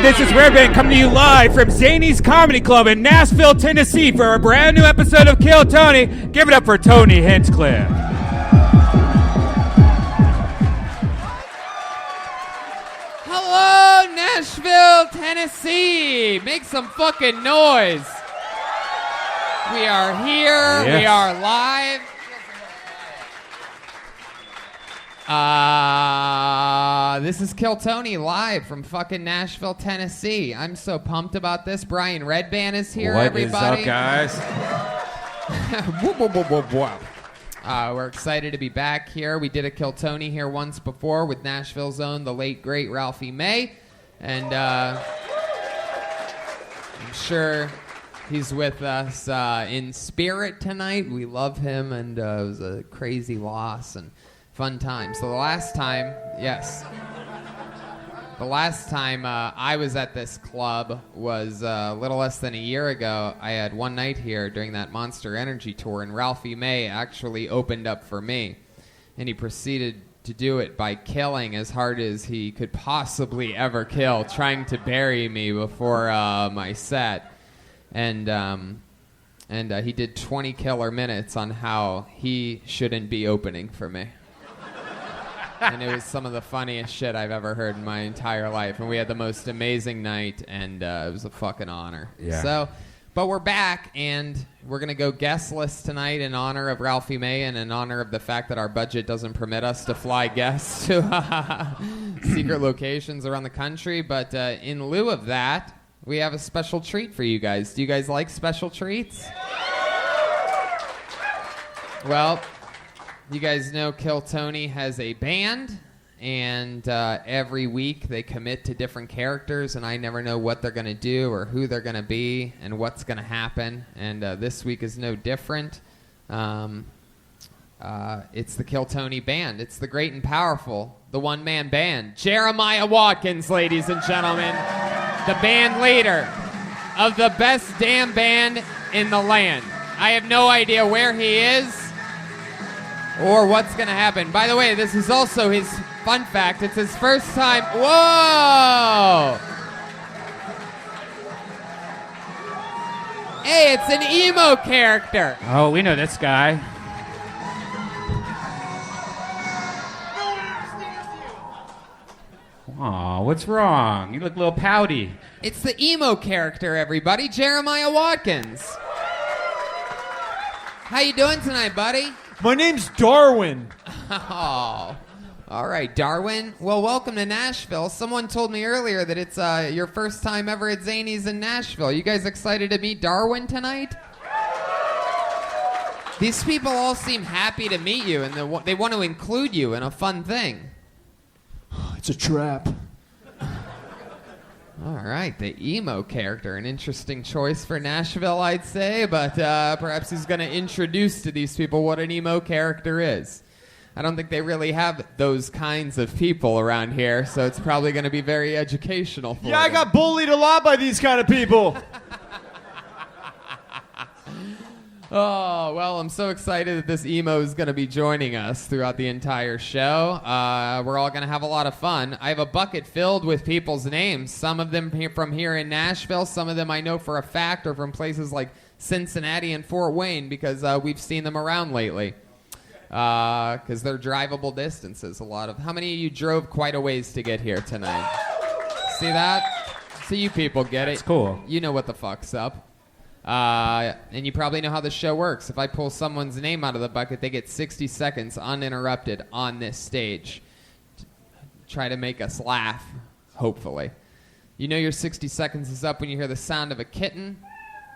this is Redban coming to you live from Zany's Comedy Club in Nashville, Tennessee for a brand new episode of Kill Tony. Give it up for Tony Hinchcliffe. Hello, Nashville, Tennessee. Make some fucking noise. We are here. Yes. We are live. This is Kill Tony live from fucking Nashville, Tennessee. I'm so pumped about this. Brian Redban is here, everybody. What is up, guys? We're excited to be back here. We did a Kill Tony here once before with Nashville's own, the late, great Ralphie May. And I'm sure he's with us in spirit tonight. We love him, and it was a crazy loss and fun time. So the last time I was at this club was a little less than a year ago. I had one night here during that Monster Energy tour, and Ralphie May actually opened up for me. And he proceeded to do it by killing as hard as he could possibly ever kill, trying to bury me before my set. And he did 20 killer minutes on how he shouldn't be opening for me. And it was some of the funniest shit I've ever heard in my entire life. And we had the most amazing night, and it was a fucking honor. Yeah. But we're back, and we're going to go guestless tonight in honor of Ralphie May and in honor of the fact that our budget doesn't permit us to fly guests to secret locations around the country. But in lieu of that, we have a special treat for you guys. Do you guys like special treats? Well, you guys know Kill Tony has a band, and every week they commit to different characters, and I never know what they're going to do or who they're going to be and what's going to happen, and this week is no different. It's the Kill Tony band. It's the great and powerful, the one-man band. Jeremiah Watkins, ladies and gentlemen, the band leader of the best damn band in the land. I have no idea where he is or what's going to happen. By the way, this is also his fun fact. It's his first time. Whoa! Hey, it's an emo character. Oh, we know this guy. Aw, what's wrong? You look a little pouty. It's the emo character, everybody. Jeremiah Watkins. How you doing tonight, buddy? My name's Darwin. Oh, all right, Darwin. Well, welcome to Nashville. Someone told me earlier that it's your first time ever at Zany's in Nashville. You guys excited to meet Darwin tonight? These people all seem happy to meet you, and they want to include you in a fun thing. It's a trap. All right, the emo character, an interesting choice for Nashville, I'd say, but perhaps he's going to introduce to these people what an emo character is. I don't think they really have those kinds of people around here, so it's probably going to be very educational for them. I got bullied a lot by these kind of people. Oh, well, I'm so excited that this emo is going to be joining us throughout the entire show. We're all going to have a lot of fun. I have a bucket filled with people's names. Some of them from here in Nashville. Some of them I know for a fact are from places like Cincinnati and Fort Wayne because we've seen them around lately. Because they're drivable distances. How many of you drove quite a ways to get here tonight? See that? So you people get it. That's cool. You know what the fuck's up. And you probably know how the show works. If I pull someone's name out of the bucket, they get 60 seconds uninterrupted on this stage. Try to make us laugh, hopefully. You know your 60 seconds is up when you hear the sound of a kitten.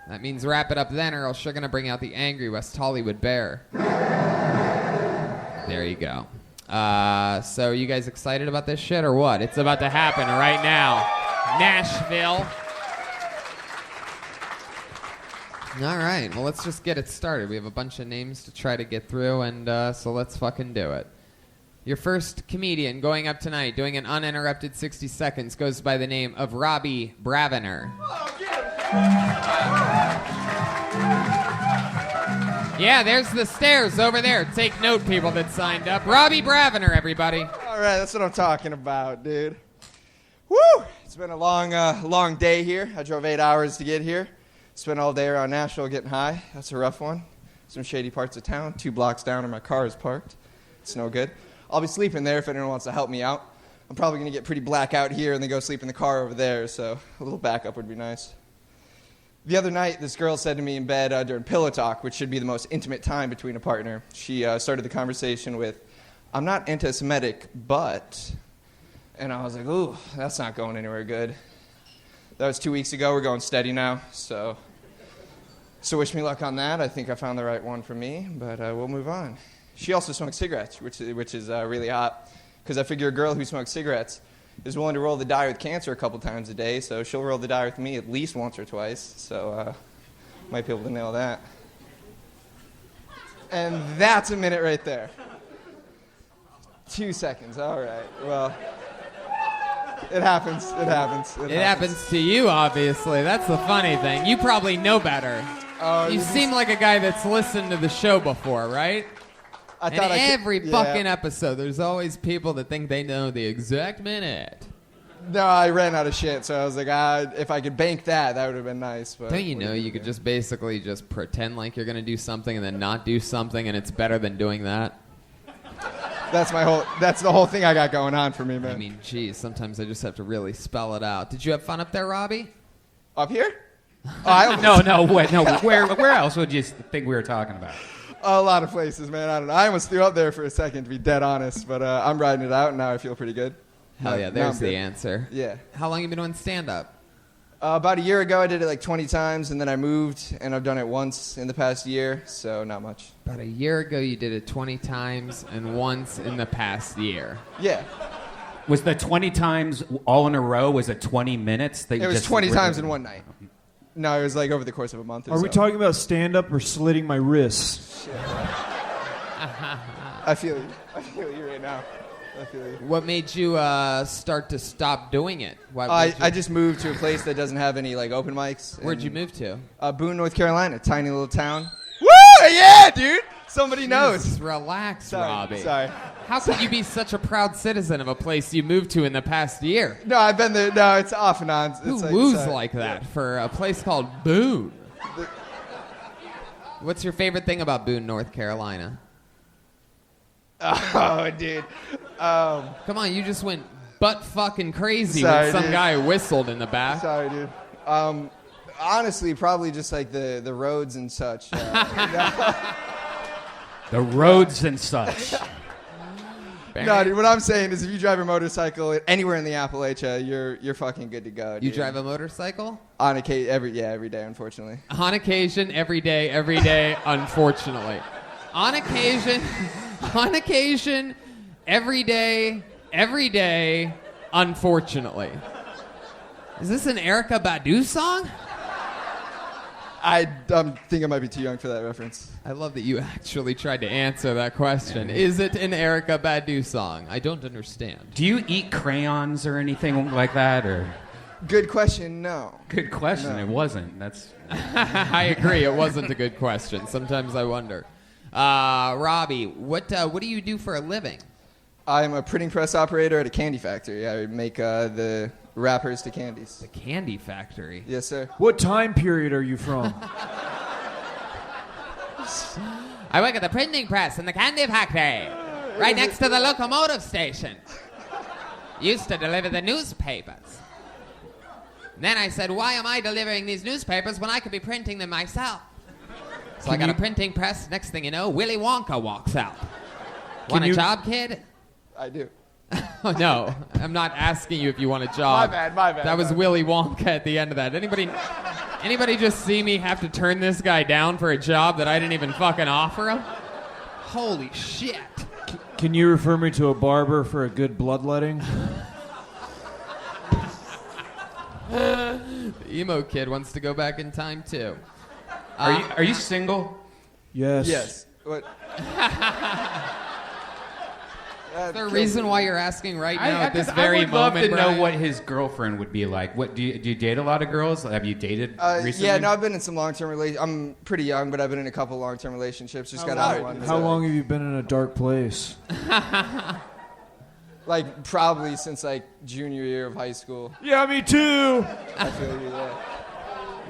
That means wrap it up then, or else you're going to bring out the angry West Hollywood bear. There you go. So you guys excited about this shit or what? It's about to happen right now. Nashville. All right, well, let's just get it started. We have a bunch of names to try to get through, and so let's fucking do it. Your first comedian going up tonight, doing an uninterrupted 60 seconds, goes by the name of Robbie Bravener. Yeah, there's the stairs over there. Take note, people that signed up. Robbie Bravener, everybody. All right, that's what I'm talking about, dude. Woo! It's been a long day here. I drove 8 hours to get here. Spent all day around Nashville getting high. That's a rough one. Some shady parts of town. 2 blocks down where my car is parked. It's no good. I'll be sleeping there if anyone wants to help me out. I'm probably going to get pretty black out here and then go sleep in the car over there, so a little backup would be nice. The other night, this girl said to me in bed during pillow talk, which should be the most intimate time between a partner. She started the conversation with, "I'm not anti-Semitic, but..." And I was like, ooh, that's not going anywhere good. That was 2 weeks ago. We're going steady now, so wish me luck on that. I think I found the right one for me, but we'll move on. She also smokes cigarettes, which is really hot, because I figure a girl who smokes cigarettes is willing to roll the die with cancer a couple times a day, so she'll roll the die with me at least once or twice, so might be able to nail that. And that's a minute right there. 2 seconds, all right, well... It happens. It happens to you, obviously. That's the funny thing. You probably know better. You seem like a guy that's listened to the show before, right? Every fucking episode, there's always people that think they know the exact minute. No, I ran out of shit, so I was like, if I could bank that would have been nice. But don't you know you could just basically just pretend like you're going to do something and then not do something, and it's better than doing that? That's the whole thing I got going on for me, man. I mean, geez, sometimes I just have to really spell it out. Did you have fun up there, Robbie? Up here? No, wait, no. Where else would you think we were talking about? A lot of places, man. I don't know. I almost threw up there for a second, to be dead honest, but I'm riding it out, and now I feel pretty good. Hell yeah, there's the answer. Yeah. How long have you been doing stand-up? About a year ago, I did it like 20 times, and then I moved, and I've done it once in the past year, so not much. About a year ago, you did it 20 times and once in the past year. Yeah. Was the 20 times all in a row? Was it 20 minutes? It was 20 times in one night. No, it was like over the course of a month or so. Are we talking about stand-up or slitting my wrists? Shit. I feel you right now. I feel you. What made you start to stop doing it? I just moved to a place that doesn't have any like open mics. Where'd you move to? Boone, North Carolina, tiny little town. Woo! Yeah, dude. Somebody knows. Relax, Sorry, Robbie. Sorry. How could you be such a proud citizen of a place you moved to in the past year? No, I've been there. No, it's off and on. Who woos like that for a place called Boone? What's your favorite thing about Boone, North Carolina? Oh, dude. Come on, you just went butt fucking crazy Sorry, when some dude. guy whistled in the back. Sorry, dude. Honestly, probably just like the roads and such. The roads and such. No, dude, what I'm saying is if you drive a motorcycle anywhere in the Appalachia, you're fucking good to go, dude. You drive a motorcycle? On occasion, every day, unfortunately. On occasion, every day, unfortunately. On occasion, every day, unfortunately. Is this an Erykah Badu song? I think I might be too young for that reference. I love that you actually tried to answer that question. Is it an Erykah Badu song? I don't understand. Do you eat crayons or anything like that, or? Good question, no. Good question. No. It wasn't. That's. I agree. It wasn't a good question. Sometimes I wonder. Robbie, what do you do for a living? I'm a printing press operator at a candy factory. I make the wrappers to candies. The candy factory? Yes, sir. What time period are you from? I work at the printing press in the candy factory, right next to the locomotive station. Used to deliver the newspapers. Then I said, why am I delivering these newspapers when I could be printing them myself? So I got a printing press. Next thing you know, Willy Wonka walks out. Want a job, kid? I do. Oh, no, I'm not asking you if you want a job. My bad. That was Willy Wonka at the end of that. Anybody just see me have to turn this guy down for a job that I didn't even fucking offer him? Holy shit. Can you refer me to a barber for a good bloodletting? The emo kid wants to go back in time, too. Are you single? Yes. Yes. What? Is there a reason why you're asking right now at this very I would love moment, to Brian? know what his girlfriend would be like. What do you date a lot of girls? Have you dated recently? Yeah, no, I've been in some long-term relationships. I'm pretty young, but I've been in a couple long-term relationships. Just got out of one. How long have you been in a dark place? Like, probably since, like, junior year of high school. Yeah, me too. I feel you, yeah.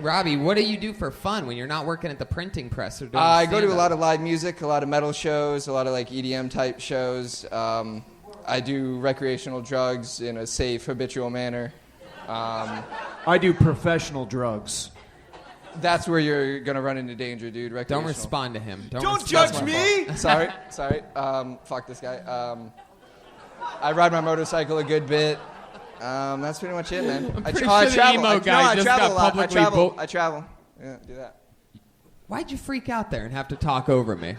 Robbie, what do you do for fun when you're not working at the printing press or doing I go to a stand-up? lot of live music, a lot of metal shows, a lot of, like, EDM-type shows. I do recreational drugs in a safe, habitual manner. I do professional drugs. That's where you're going to run into danger, dude. Don't respond to him. Don't respond judge to him. me! Sorry. Fuck this guy. I ride my motorcycle a good bit. That's pretty much it, man. I'm pretty sure the emo guy just got travel a lot. publicly I travel. Yeah, do that. Why'd you freak out there and have to talk over me?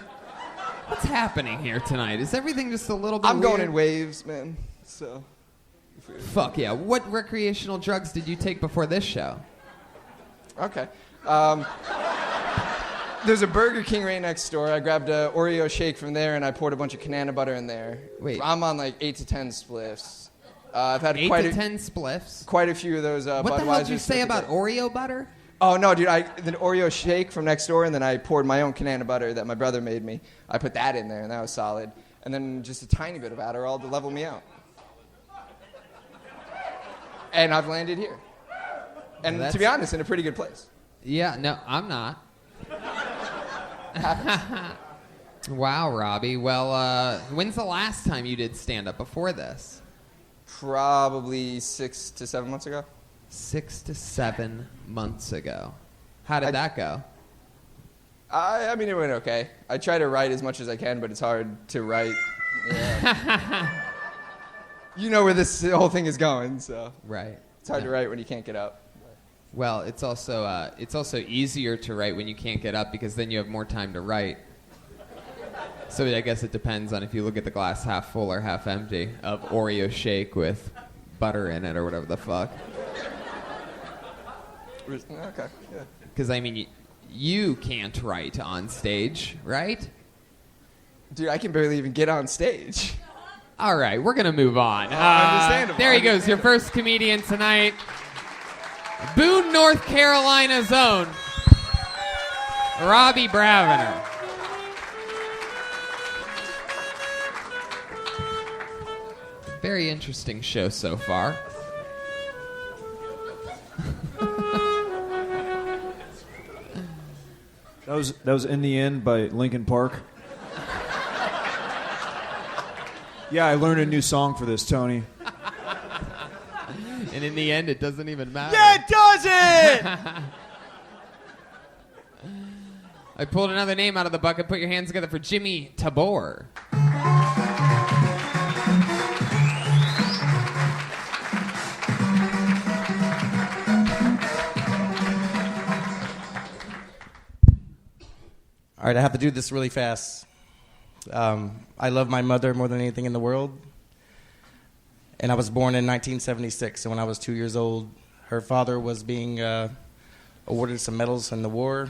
What's happening here tonight? Is everything just a little bit I'm going weird? in waves, man. So. Fuck yeah. What recreational drugs did you take before this show? Okay. There's a Burger King right next door. I grabbed a Oreo shake from there, and I poured a bunch of Canana butter in there. Wait. I'm on like 8 to 10 spliffs. I've had 8 quite to a 10 spliffs? quite a few of those Budweisers. What the hell did you say about Oreo butter? Oh, no, dude. The Oreo shake from next door, and then I poured my own Canana butter that my brother made me. I put that in there, and that was solid. And then just a tiny bit of Adderall to level me out. And I've landed here. And Well, to be honest, in a pretty good place. Yeah, no, I'm not. Wow, Robbie. Well, when's the last time you did stand-up before this? Probably 6 to 7 months ago. 6 to 7 months ago. How did that go? I mean, it went okay. I try to write as much as I can, but it's hard to write. Yeah. You know where this whole thing is going, so Right. it's hard to write when you can't get up. Well, it's also easier to write when you can't get up because then you have more time to write. So I guess it depends on if you look at the glass half full or half empty of Oreo shake with butter in it or whatever the fuck. Okay, yeah. Because, I mean, you can't write on stage, right? Dude, I can barely even get on stage. All right, we're going to move on. Understandable. There he goes, your first comedian tonight. Boone, North Carolina's own Robbie Bravener. Very interesting show so far. That was In the End by Linkin Park. Yeah, I learned a new song for this, Tony. And in the end, it doesn't even matter. Yeah, it doesn't! I pulled another name out of the bucket. Put your hands together for Jimmy Tabor. All right, I have to do this really fast. I love my mother more than anything in the world. And I was born in 1976, and when I was 2 years old, her father was being awarded some medals in the war.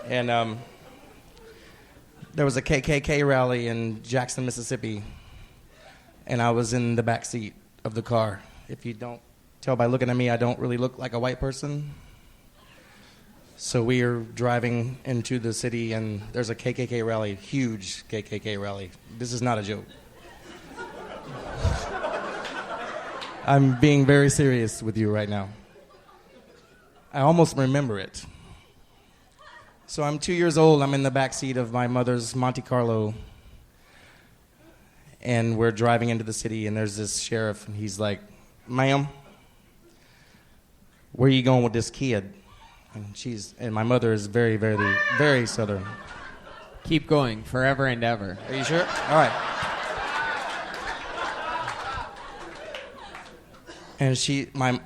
And there was a KKK rally in Jackson, Mississippi, and I was in the back seat of the car. If you don't tell by looking at me, I don't really look like a white person. So we are driving into the city, and there's a KKK rally, huge KKK rally. This is not a joke. I'm being very serious with you right now. I almost remember it. So I'm 2 years old. I'm in the back seat of my mother's Monte Carlo, and we're driving into the city, and there's this sheriff, and he's like, "Ma'am, where are you going with this kid?" And my mother is very, very, very Southern. Keep going, forever and ever. Are you sure? All right. And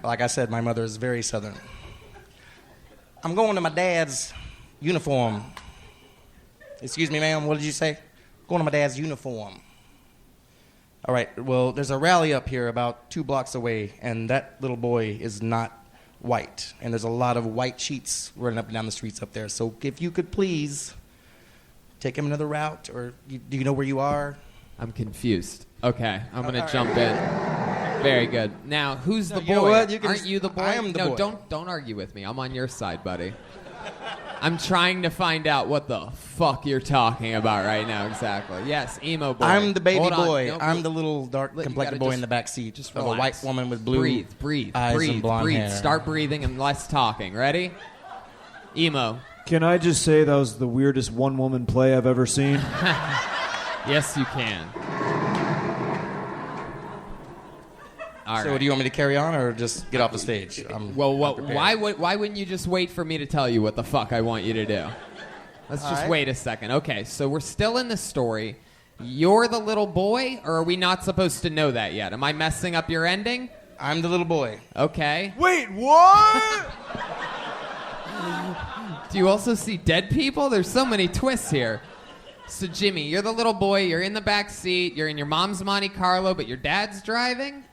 like I said, my mother is very Southern. "I'm going to my dad's uniform." "Excuse me, ma'am, what did you say?" "Going to my dad's uniform." "All right, well, there's a rally up here about 2 blocks away, and that little boy is not white, and there's a lot of white sheets running up and down the streets up there. So if you could please take him another route, or do you know where you are?" I'm confused. Okay, I'm going to jump in. Very good. Now, who's the boy? You know what? Aren't you the boy? I am the boy. No, don't argue with me. I'm on your side, buddy. I'm trying to find out what the fuck you're talking about right now exactly. Yes, emo boy. I'm the baby Hold on. boy. No, I'm the little dark complected boy in the back seat just of a relax. white woman with blue breathe, eyes and blonde breathe. hair. Start breathing and less talking. Ready? Emo. Can I just say that was the weirdest one-woman play I've ever seen? Yes, you can. All So right. do you want me to carry on or just get off the stage? Well, prepared. why wouldn't you just wait for me to tell you what the fuck I want you to do? Let's just right. wait a second. Okay, so we're still in the story. You're the little boy, or are we not supposed to know that yet? Am I messing up your ending? I'm the little boy. Okay. Wait, what? Do you also see dead people? There's so many twists here. So, Jimmy, you're the little boy. You're in the back seat. You're in your mom's Monte Carlo, but your dad's driving?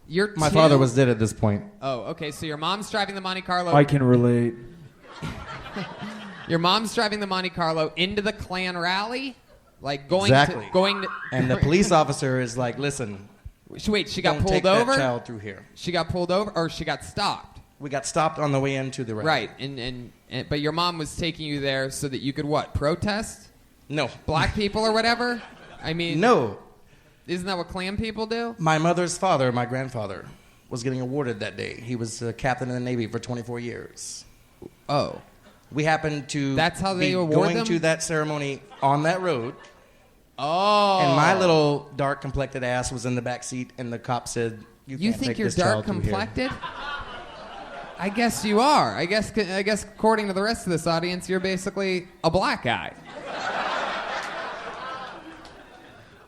You're My two? father was dead at this point. Oh, okay. So your mom's driving the Monte Carlo. I can relate. Your mom's driving the Monte Carlo into the Klan rally, like going Exactly. to. And the police officer is like, listen, Wait, she got don't pulled take over. that child through here. She got pulled over, or she got stopped. We got stopped on the way into the rally. Right, and but your mom was taking you there so that you could what? Protest No. black people or whatever. I mean, No. Isn't that what Klan people do? My mother's father, my grandfather, was getting awarded that day. He was a captain in the Navy for 24 years. Oh, We happened to That's how they be award going them? to that ceremony on that road, oh. and my little dark-complected ass was in the back seat, and the cop said, You can't think take you're this child dark through here." complected? I guess you are. I guess according to the rest of this audience, you're basically a black guy.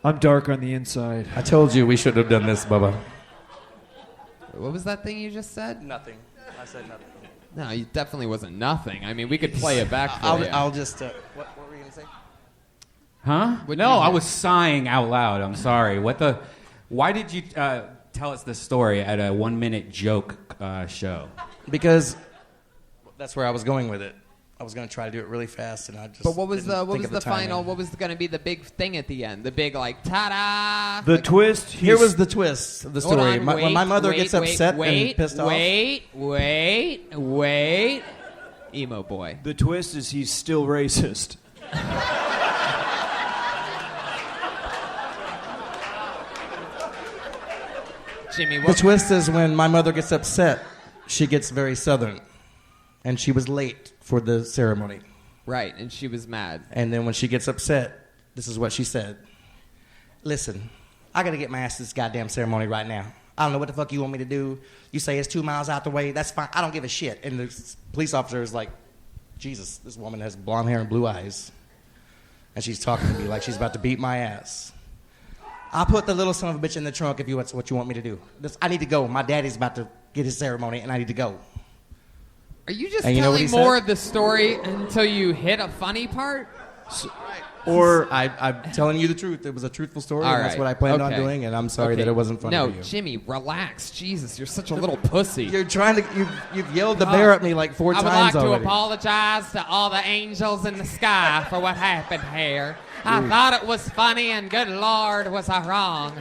I'm dark on the inside. I told you we should have done this, Bubba. What was that thing you just said? Nothing. I said nothing. No, it definitely wasn't nothing. I mean, we could play it back for you. I'll just... what were you going to say? Huh? What'd No, you I do? was sighing out loud. I'm sorry. Why did you tell us this story at a 1-minute joke show? Because that's where I was going with it. I was going to try to do it really fast, and I just. But what was didn't the think of final? timing. What was going to be the big thing at the end? The big like ta-da. The Like, twist. Here was the twist of the hold story. on, When my mother wait, gets upset wait, and pissed off. Wait. Emo boy. The twist is he's still racist. Jimmy, The what? twist is when my mother gets upset, she gets very southern, and she was late for the ceremony. Right, and she was mad. And then when she gets upset, this is what she said. Listen, I got to get my ass to this goddamn ceremony right now. I don't know what the fuck you want me to do. You say it's 2 miles out the way. That's fine. I don't give a shit. And the police officer is like, Jesus, this woman has blonde hair and blue eyes. And she's talking to me like she's about to beat my ass. I'll put the little son of a bitch in the trunk if that's what you want me to do. I need to go. My daddy's about to get his ceremony, and I need to go. Are you just And you know what telling he more said? of the story until you hit a funny part? Or I'm telling you the truth. It was a truthful story, All and that's right. what I planned on Okay. doing, and I'm sorry Okay. that it wasn't funny No, for you. Jimmy, relax. Jesus, you're such a little pussy. You're trying to. You've yelled the bear at me like 4 I would times like already. to apologize to all the angels in the sky for what happened here. I thought it was funny, and good Lord, was I wrong.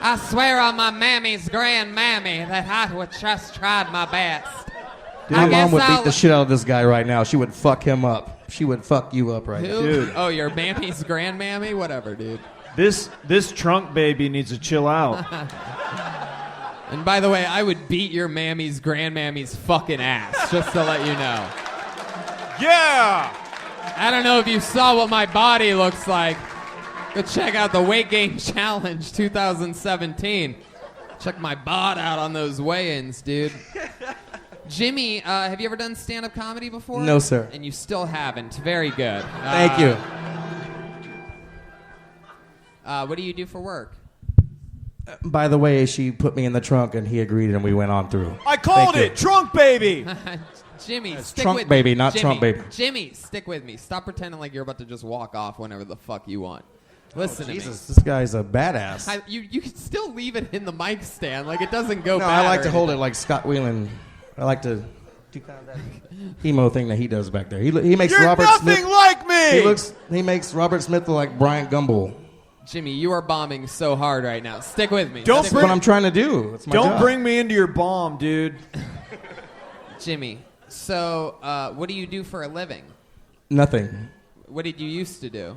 I swear on my mammy's grandmammy that I would just tried my best. My I guess mom would I'll- beat the shit out of this guy right now. She would fuck him up. She would fuck you up right now. Who? Dude. Oh, your mammy's grandmammy? Whatever, dude. this trunk baby needs to chill out. And by the way, I would beat your mammy's grandmammy's fucking ass, just to let you know. Yeah. I don't know if you saw what my body looks like. Go check out the Weight Gain Challenge 2017. Check my bod out on those weigh-ins, dude. Jimmy, have you ever done stand-up comedy before? No, sir. And you still haven't. Very good. Thank you. What do you do for work? By the way, she put me in the trunk, and he agreed, and we went on through. I called Thank it trunk baby. Jimmy, stick trunk with baby, me. not Jimmy, trunk baby. Jimmy, stick with me. Stop pretending like you're about to just walk off whenever the fuck you want. Listen to me. Jesus, this guy's a badass. You can still leave it in the mic stand, like it doesn't go No, bad. I like or to hold it anything. like Scott Whelan. I like to do kind of that emo thing that he does back there. He makes You're Robert nothing Smith. like me. He makes Robert Smith look like Bryant Gumbel. Jimmy, you are bombing so hard right now. Stick with me. Don't That's Stick what with I'm trying to do. It's my Don't job. bring me into your bomb, dude. Jimmy. So, what do you do for a living? Nothing. What did you used to do?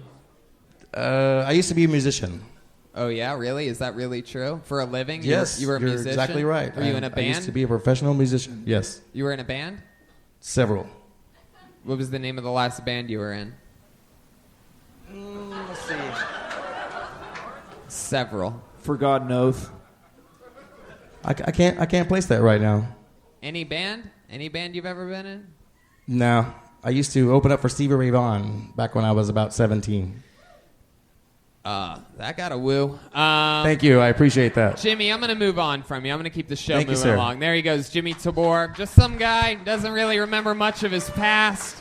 I used to be a musician. Oh, yeah? Really? Is that really true? For a living? Yes, You were a you're musician? exactly right. Were you in a I used to band? be a professional musician. Yes. You were in a band? Several. What was the name of the last band you were in? Let's see. Several. Forgotten Oath. I can't place that right now. Any band? Any band you've ever been in? No. I used to open up for Stevie Ray Vaughan back when I was about 17. That got a woo. Thank you. I appreciate that. Jimmy, I'm going to move on from you. I'm going to keep the show Thank you, moving sir. along. There he goes, Jimmy Tabor. Just some guy, doesn't really remember much of his past.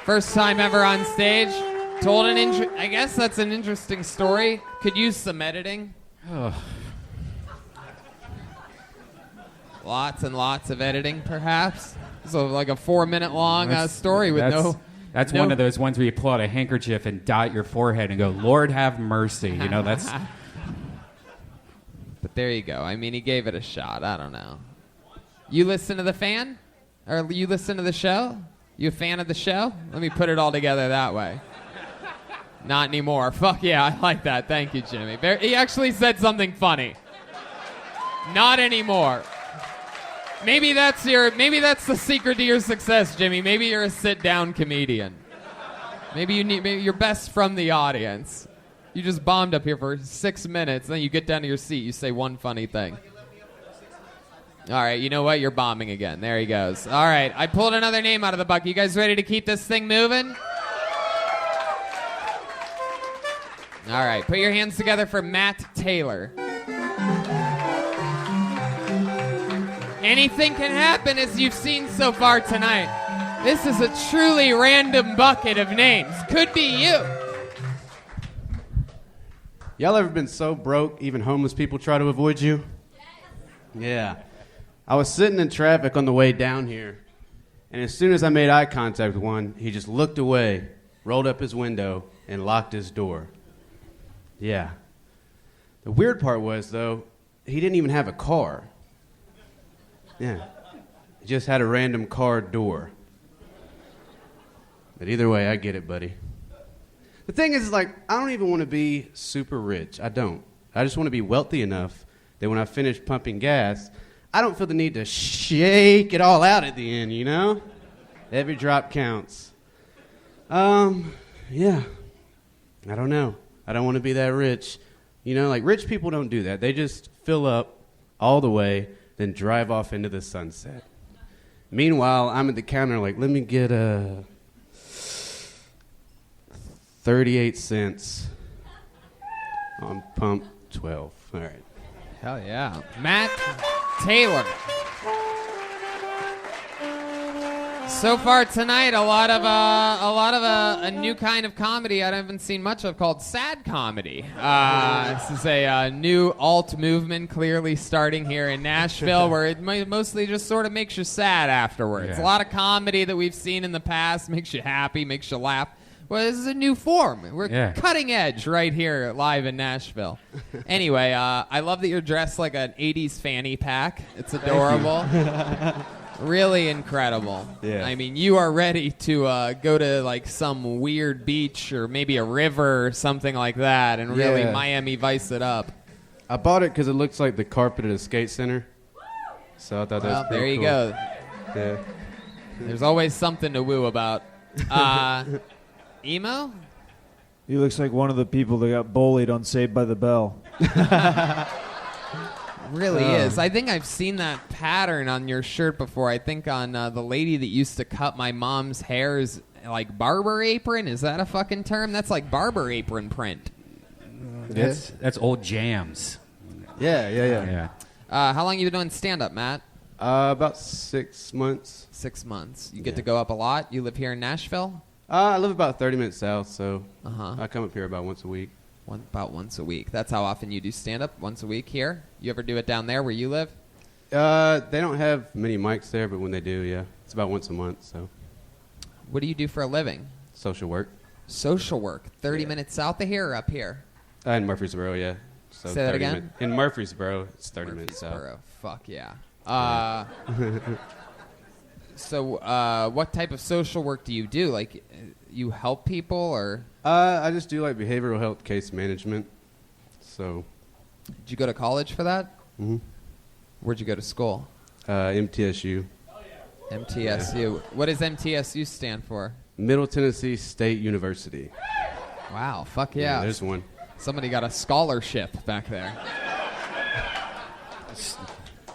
First time ever on stage. Told I guess that's an interesting story. Could use some editing. Lots and lots of editing, perhaps. So like a 4-minute long story with That's one of those ones where you pull out a handkerchief and dot your forehead and go, Lord have mercy. You know, that's... But there you go. I mean, he gave it a shot. I don't know. You listen to the fan? Or you listen to the show? You a fan of the show? Let me put it all together that way. Not anymore. Fuck yeah, I like that. Thank you, Jimmy. He actually said something funny. Not anymore. Maybe that's the secret to your success, Jimmy. Maybe you're a sit-down comedian. Maybe you're best from the audience. You just bombed up here for 6 minutes, then you get down to your seat, you say one funny thing. All right, you know what? You're bombing again. There he goes. All right, I pulled another name out of the bucket. You guys ready to keep this thing moving? All right, put your hands together for Matt Taylor. Anything can happen, as you've seen so far tonight. This is a truly random bucket of names. Could be you. Y'all ever been so broke, even homeless people try to avoid you? Yeah. I was sitting in traffic on the way down here, and as soon as I made eye contact with one, he just looked away, rolled up his window, and locked his door. Yeah. The weird part was, though, he didn't even have a car. Yeah. He just had a random car door. But either way, I get it, buddy. The thing is, like, I don't even want to be super rich. I don't. I just want to be wealthy enough that when I finish pumping gas, I don't feel the need to shake it all out at the end, you know? Every drop counts. Yeah. I don't know. I don't want to be that rich. You know, like, rich people don't do that. They just fill up all the way, then drive off into the sunset. Meanwhile, I'm at the counter like, let me get 38 cents on pump 12. All right. Hell yeah. Matt Taylor. So far tonight, a lot of a new kind of comedy I haven't seen much of called sad comedy. This is a new alt movement clearly starting here in Nashville where it mostly just sort of makes you sad afterwards. Yeah. A lot of comedy that we've seen in the past makes you happy, makes you laugh. Well, this is a new form. We're cutting edge right here live in Nashville. Anyway, I love that you're dressed like an 80s fanny pack. It's adorable. Really incredible. Yeah. I mean, you are ready to go to like some weird beach or maybe a river or something like that and really Miami Vice it up. I bought it because it looks like the carpet at a skate center. So I thought that was pretty there you cool. go. Yeah. There's always something to woo about. Emo? He looks like one of the people that got bullied on Saved by the Bell. Really is. I think I've seen that pattern on your shirt before. I think on the lady that used to cut my mom's hair's like barber apron. Is that a fucking term? That's like barber apron print. That's old jams. Yeah. How long you been doing stand-up, Matt? About 6 months. 6 months. You get to go up a lot? You live here in Nashville? I live about 30 minutes south, so Uh-huh. I come up here about once a week. About once a week. That's how often you do stand-up? Once a week here? You ever do it down there where you live? They don't have many mics there, but when they do, yeah. It's about once a month, so. What do you do for a living? Social work. Social work. 30 minutes south of here or up here? In Murfreesboro, yeah. So Say that 30 again? In Murfreesboro, it's 30 minutes south. Murfreesboro. Fuck yeah. So, what type of social work do you do? Like, you help people, or? I just do like behavioral health case management. So. Did you go to college for that? Mm-hmm. Where'd you go to school? MTSU. MTSU. Yeah. What does MTSU stand for? Middle Tennessee State University. Wow, fuck yeah. There's one. Somebody got a scholarship back there.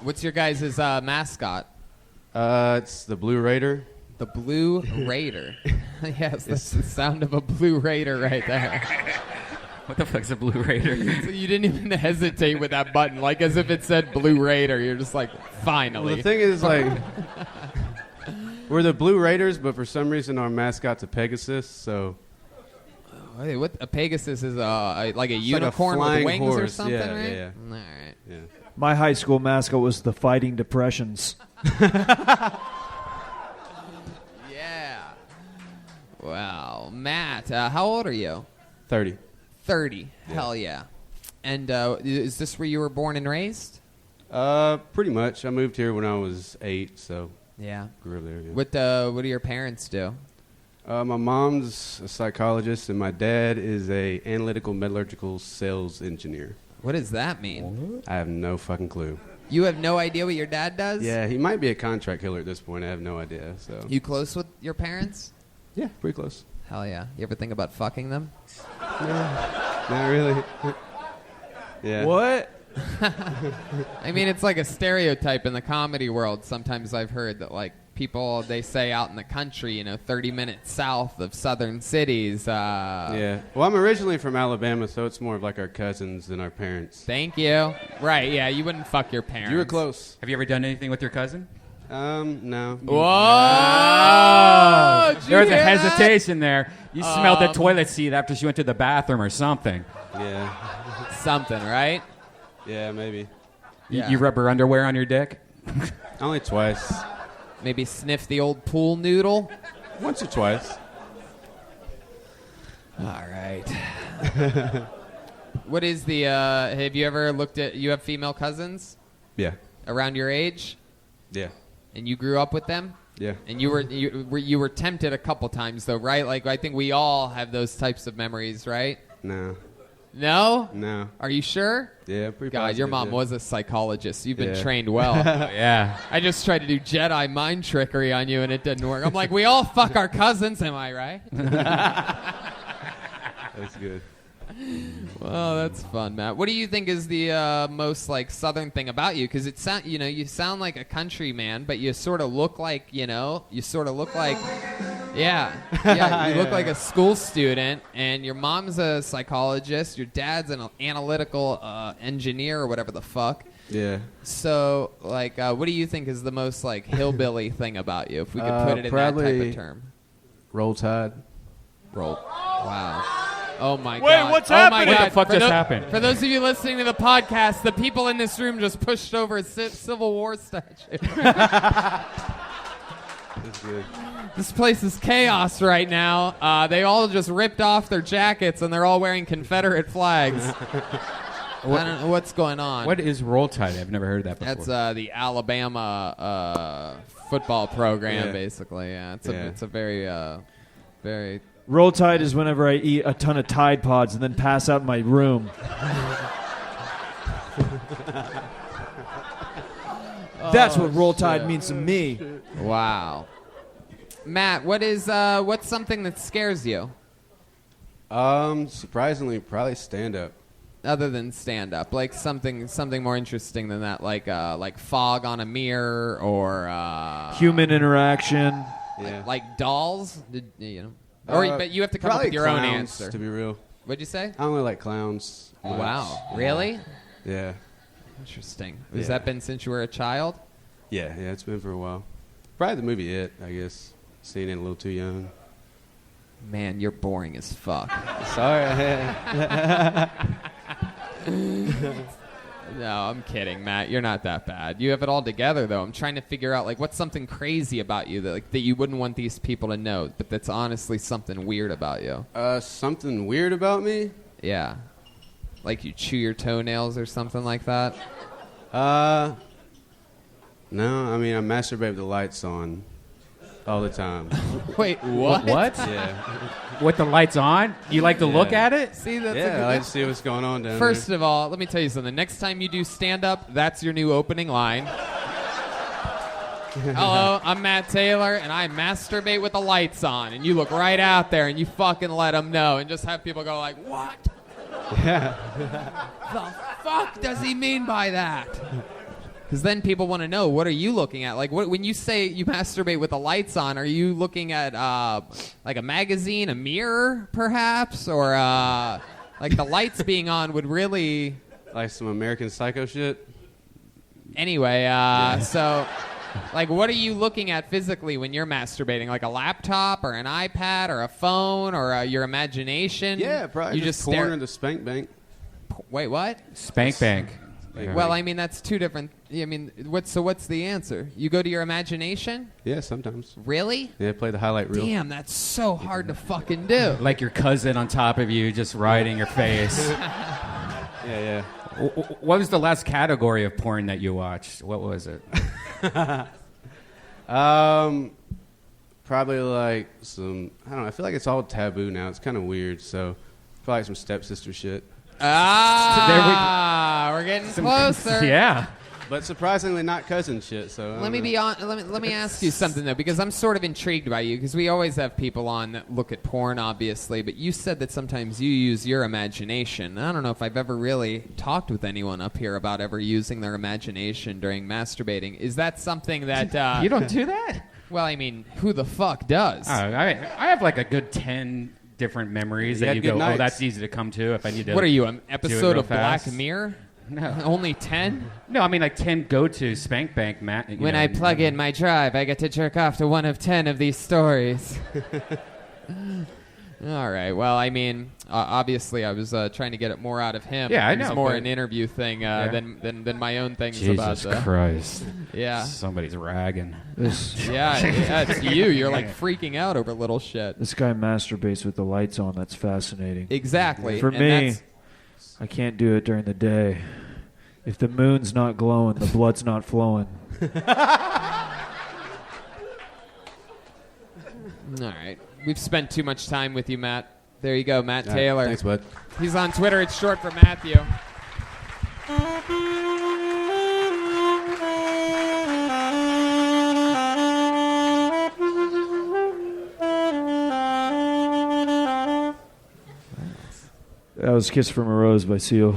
What's your guys' mascot? It's the Blue Raider. The Blue Raider. Yes, that's the sound of a Blue Raider right there. What the fuck's a Blue Raider? So you didn't even hesitate with that button, like as if it said Blue Raider. You're just like, finally. Well, the thing is, like, we're the Blue Raiders, but for some reason our mascot's a Pegasus, so... Wait, what? A Pegasus is like a it's unicorn like a with wings horse. or something, Yeah, right? yeah. All right. Yeah. My high school mascot was the Fighting Depressions. Yeah. Wow. Matt, how old are you? 30. 30. Yeah. Hell yeah. And is this where you were born and raised? Pretty much. I moved here when I was 8, so... Yeah. Grew up there, yeah. What do your parents do? My mom's a psychologist, and my dad is a analytical metallurgical sales engineer. What does that mean? I have no fucking clue. You have no idea what your dad does? Yeah, he might be a contract killer at this point. I have no idea. So. You close with your parents? Yeah, pretty close. Hell yeah. You ever think about fucking them? No, not really. Yeah. What? I mean, it's like a stereotype in the comedy world. Sometimes I've heard that, like, people, they say out in the country, 30 minutes south of southern cities. Yeah. Well, I'm originally from Alabama, so it's more of like our cousins than our parents. Thank you. Right, yeah, you wouldn't fuck your parents. You were close. Have you ever done anything with your cousin? No. Whoa! There was a hesitation there. You smelled the toilet seat after she went to the bathroom or something. Yeah. Something, right? Yeah, maybe. You rub her underwear on your dick? Only twice. Maybe sniff the old pool noodle? Once or twice. All right. What is the, have you ever looked at, you have female cousins? Yeah. Around your age? Yeah. And you grew up with them? Yeah. And you were tempted a couple times, though, right? Like, I think we all have those types of memories, right? No. No? No. Are you sure? Yeah, pretty God, positive, your mom yeah. was a psychologist. You've been Yeah. trained well. Yeah. I just tried to do Jedi mind trickery on you, and it didn't work. I'm like, we all fuck our cousins, am I right? That's good. Well, that's fun, Matt. What do you think is the most like southern thing about you? Because it sound, you sound like a country man, but you sort of look like, you look like, yeah, you look like a school student. And your mom's a psychologist. Your dad's an analytical engineer or whatever the fuck. Yeah. So, like, what do you think is the most like hillbilly thing about you? If we could put it in that type probably of term. Roll Tide. Roll. Wow. Oh my God! Wait, what's oh happening? My God. What the fuck For just happened? For those of you listening to the podcast, the people in this room just pushed over a Civil War statue. That's good. This place is chaos right now. They all just ripped off their jackets and they're all wearing Confederate flags. I don't know what's going on. What is Roll Tide? I've never heard that before. That's the Alabama football program, Yeah. basically. Yeah, it's Yeah. a very very. Roll Tide is whenever I eat a ton of Tide Pods and then pass out in my room. That's what Roll Tide means to me. Wow. Matt, what's something that scares you Surprisingly, probably stand up. other than stand up? Like something more interesting than that, like fog on a mirror or Human interaction. Yeah. like dolls, but you have to come up with your own clowns, answer. to be real. What'd you say? I only like clowns. much. Wow. Really? Yeah. Interesting. Has Yeah. that been since you were a child? Yeah, it's been for a while. Probably the movie It, I guess. Seen it a little too young. Man, you're boring as fuck. Sorry. No, I'm kidding, Matt. You're not that bad. You have it all together, though. I'm trying to figure out, like, what's something crazy about you that you wouldn't want these people to know, but that's honestly something weird about you. Something weird about me? Yeah. Like you chew your toenails or something like that? No, I mean, I masturbate with the lights on. all the time. Wait, what? What? Yeah. With the lights on? You like to look Yeah. at it? See, that's a Yeah, good I like to see what's going on down First there. of all, let me tell you something. Next time you do stand-up, that's your new opening line. Hello, I'm Matt Taylor, and I masturbate with the lights on. And you look right out there, and you fucking let them know, and just have people go like, what? Yeah. The fuck does he mean by that? Because then people want to know, what are you looking at? Like, when you say you masturbate with the lights on, are you looking at, like a magazine, a mirror, perhaps? Or, like, the lights being on would really... Like some American Psycho shit. Anyway, so... Like, what are you looking at physically when you're masturbating? Like a laptop or an iPad or a phone or your imagination? Yeah, probably You just porn stare... or the spank bank. Wait, what? Spank bank. Well, I mean, that's two different... I mean, what's the answer? You go to your imagination? Yeah, sometimes. Really? Yeah, play the highlight reel. Damn, that's so hard to fucking do. Like your cousin on top of you just riding your face. Yeah. What was the last category of porn that you watched? What was it? Probably like some, I don't know, I feel like it's all taboo now. It's kind of weird, so probably some stepsister shit. We're getting closer. Yeah. But surprisingly not cousin shit, so I Let don't me know. be on. Let me ask you something though, because I'm sort of intrigued by you. Because we always have people on that look at porn, obviously. But you said that sometimes you use your imagination. I don't know if I've ever really talked with anyone up here about ever using their imagination during masturbating. Is that something that You don't do that? Well, I mean, who the fuck does? I have like a good 10 different memories You that had you good go, nights. Oh, that's easy to come to if I need to. What are you, an do it episode real of Black fast. Mirror? No. Only 10? No, I mean like 10 go-to spank bank, Matt. When I plug in my drive, I get to jerk off to one of 10 of these stories. All right. Well, I mean, obviously, I was trying to get it more out of him. Yeah, I It was know, more but- an interview thing than my own things about Jesus the. Christ. Yeah. Somebody's ragging. Yeah, it's you. You're like freaking out over little shit. This guy masturbates with the lights on. That's fascinating. Exactly. For and me, that's- I can't do it during the day. If the moon's not glowing, the blood's not flowing. all right. We've spent too much time with you, Matt. There you go, Matt All right, Taylor. thanks, bud. He's on Twitter. It's short for Matthew. That was Kiss from a Rose by Seal.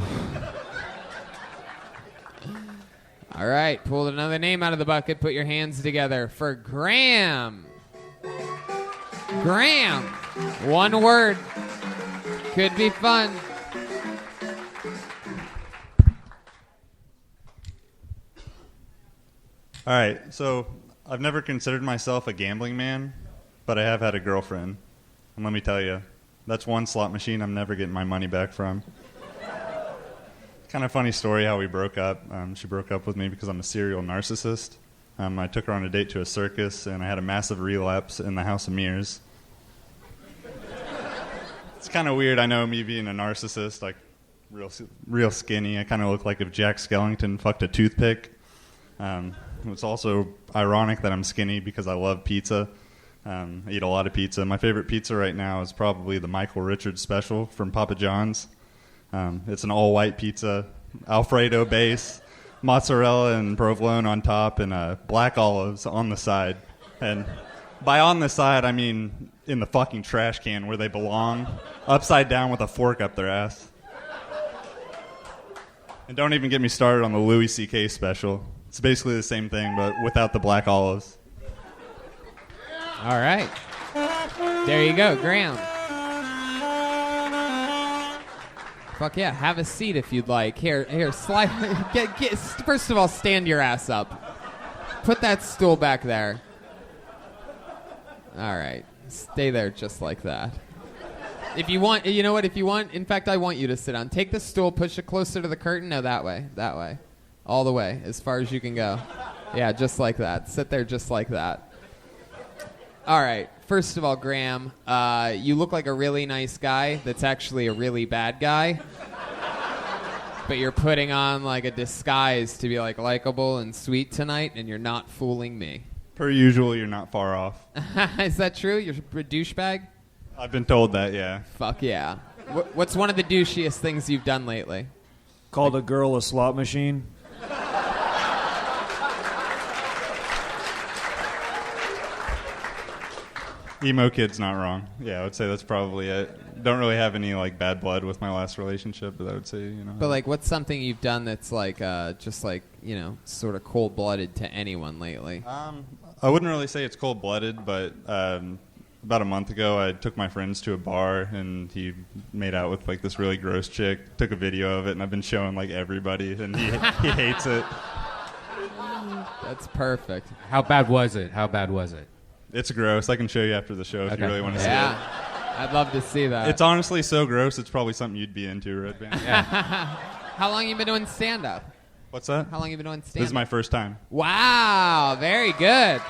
All right, pulled another name out of the bucket. Put your hands together for Graham. Graham. One word. Could be fun. All right, so I've never considered myself a gambling man, but I have had a girlfriend. And let me tell you, that's one slot machine I'm never getting my money back from. Kind of funny story how we broke up. She broke up with me because I'm a serial narcissist. I took her on a date to a circus, and I had a massive relapse in the House of Mirrors. It's kind of weird, I know, me being a narcissist, like real skinny. I kind of look like if Jack Skellington fucked a toothpick. It's also ironic that I'm skinny because I love pizza. I eat a lot of pizza. My favorite pizza right now is probably the Michael Richards special from Papa John's. It's an all-white pizza, Alfredo base, mozzarella and provolone on top, and black olives on the side. And by on the side, I mean in the fucking trash can where they belong, upside down with a fork up their ass. And don't even get me started on the Louis C.K. special. It's basically the same thing, but without the black olives. All right. There you go, Graham. Fuck yeah, have a seat if you'd like. Here, slide. First of all, stand your ass up. Put that stool back there. All right. Stay there just like that. If you want, you know what? If you want, in fact, I want you to sit down. Take the stool, push it closer to the curtain. No, that way. All the way, as far as you can go. Yeah, just like that. Sit there just like that. All right. First of all, Graham, you look like a really nice guy that's actually a really bad guy. But you're putting on like a disguise to be like likable and sweet tonight, and you're not fooling me. Per usual, you're not far off. Is that true? You're a douchebag? I've been told that, yeah. Fuck yeah. What's one of the douchiest things you've done lately? Called a girl a slot machine. Emo kid's not wrong. Yeah, I would say that's probably it. Don't really have any like bad blood with my last relationship, but I would say, you know. But like, what's something you've done that's like, just like, you know, sort of cold-blooded to anyone lately? I wouldn't really say it's cold-blooded, but about a month ago, I took my friends to a bar, and he made out with like this really gross chick. Took a video of it, and I've been showing like everybody, and he hates it. That's perfect. How bad was it? How bad was it? It's gross. I can show you after the show if you really want to see it. Yeah, I'd love to see that. It's honestly so gross, it's probably something you'd be into, Redban. Yeah. How long you been doing stand-up? What's that? How long you been doing stand-up? This is my first time. Wow, very good.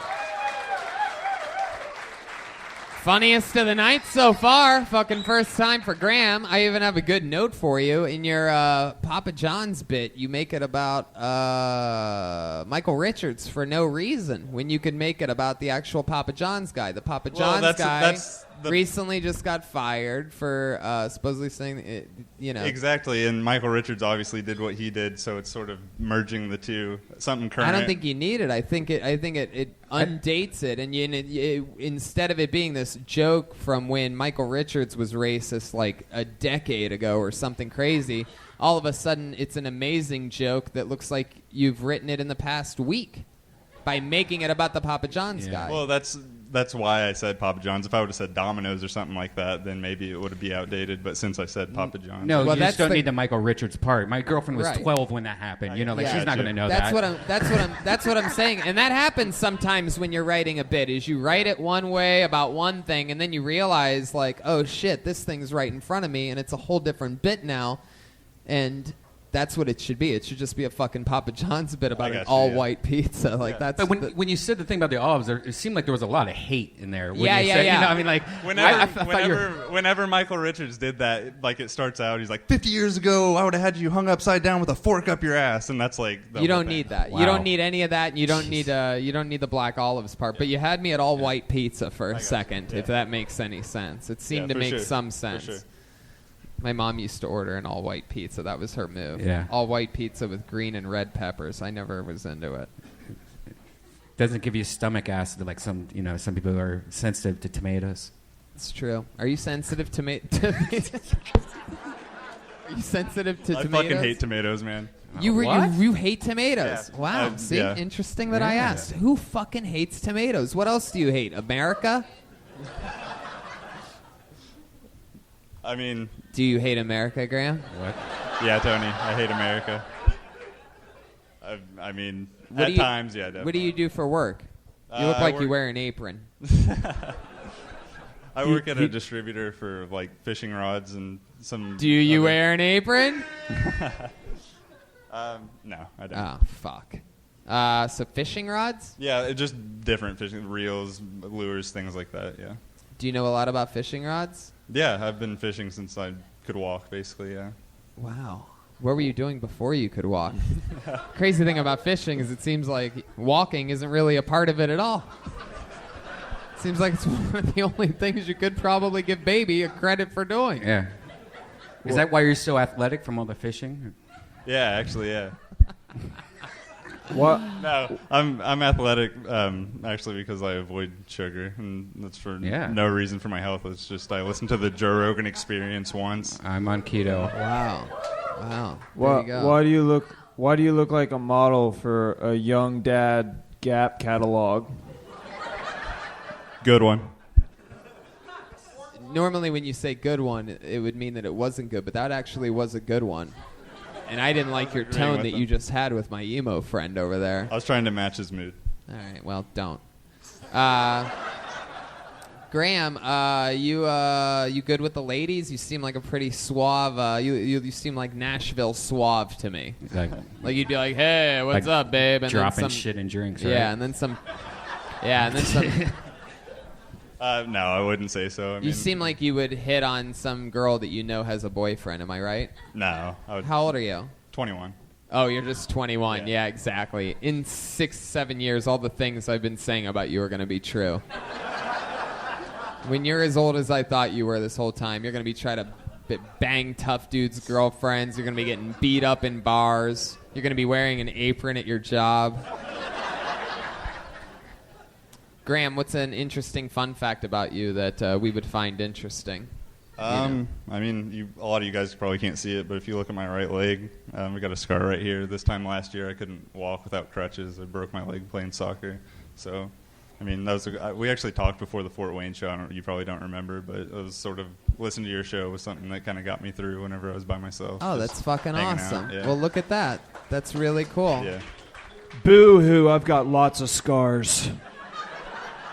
Funniest of the night so far. Fucking first time for Graham. I even have a good note for you. In your Papa John's bit, you make it about Michael Richards for no reason, when you could make it about the actual Papa John's guy. The Papa John's guy recently just got fired for supposedly saying, you know. Exactly, and Michael Richards obviously did what he did, so it's sort of merging the two. Something current. I don't think you need it. I think it undates it, and instead of it being this joke from when Michael Richards was racist like a decade ago or something crazy, all of a sudden it's an amazing joke that looks like you've written it in the past week by making it about the Papa John's guy. Well, that's why I said Papa John's. If I would have said Domino's or something like that, then maybe it would be outdated. But since I said Papa John's, no, you just don't need the Michael Richards part. My girlfriend was 12 when that happened. You know, like she's not going to know that. That's what I'm saying. And that happens sometimes when you're writing a bit. Is you write it one way about one thing, and then you realize like, oh shit, this thing's right in front of me, and it's a whole different bit now, and. That's what it should be. It should just be a fucking Papa John's bit about an all-white pizza. Like that's. But when you said the thing about the olives, it seemed like there was a lot of hate in there. Yeah. You know, I mean, like whenever Michael Richards did that, like it starts out, he's like, 50 years ago, I would have had you hung upside down with a fork up your ass, and that's like. You don't need that. Wow. You don't need any of that. And you don't need the black olives part. But you had me at all-white pizza for a second, if that makes any sense. It seemed to make some sense. For sure. My mom used to order an all-white pizza. That was her move. Yeah. All-white pizza with green and red peppers. I never was into it. Doesn't give you stomach acid like some people are sensitive to tomatoes. It's true. Are you sensitive to Are you sensitive to tomatoes? I fucking hate tomatoes, man. You hate tomatoes? Yeah. Wow. See, interesting that I asked. Who fucking hates tomatoes? What else do you hate? America? I mean... Do you hate America, Graham? What? Yeah, Tony. I hate America. I mean, at times, yeah, definitely. What do you do for work? You look like you wear an apron. I work at a distributor for, like, fishing rods and some... Do you wear an apron? No, I don't. Oh, fuck. So fishing rods? Yeah, just different fishing, reels, lures, things like that, yeah. Do you know a lot about fishing rods? Yeah, I've been fishing since I could walk, basically, yeah. Wow. What were you doing before you could walk? Crazy thing about fishing is it seems like walking isn't really a part of it at all. Seems like it's one of the only things you could probably give baby a credit for doing. Yeah. Is that why you're so athletic from all the fishing? Yeah, actually, yeah. What? No, I'm athletic actually because I avoid sugar, and that's for no reason for my health. It's just I listened to the Joe Rogan Experience once. I'm on keto. Wow. There you go. Why do you look like a model for a young dad Gap catalog? Good one. Normally when you say good one, it would mean that it wasn't good, but that actually was a good one. And I didn't like your tone that you just had with my emo friend over there. I was trying to match his mood. All right, well, don't. Graham, you good with the ladies? You seem like a pretty suave. You seem like Nashville suave to me. Like you'd be like, "Hey, what's up, babe?" And dropping then shit in drinks. Right? Yeah, and then some. Yeah, and then some. No, I wouldn't say so. I mean, you seem like you would hit on some girl that you know has a boyfriend. Am I right? No. How old are you? 21. Oh, you're just 21. Yeah, exactly. In 6-7 years, all the things I've been saying about you are going to be true. When you're as old as I thought you were this whole time, you're going to be trying to bang tough dudes' girlfriends. You're going to be getting beat up in bars. You're going to be wearing an apron at your job. Graham, what's an interesting fun fact about you that we would find interesting? I mean, a lot of you guys probably can't see it, but if you look at my right leg, we got a scar right here. This time last year, I couldn't walk without crutches. I broke my leg playing soccer. So, I mean, we actually talked before the Fort Wayne show. You probably don't remember, but it was sort of listening to your show was something that kind of got me through whenever I was by myself. Oh, that's fucking awesome. Yeah. Well, look at that. That's really cool. Yeah. Boo-hoo, I've got lots of scars.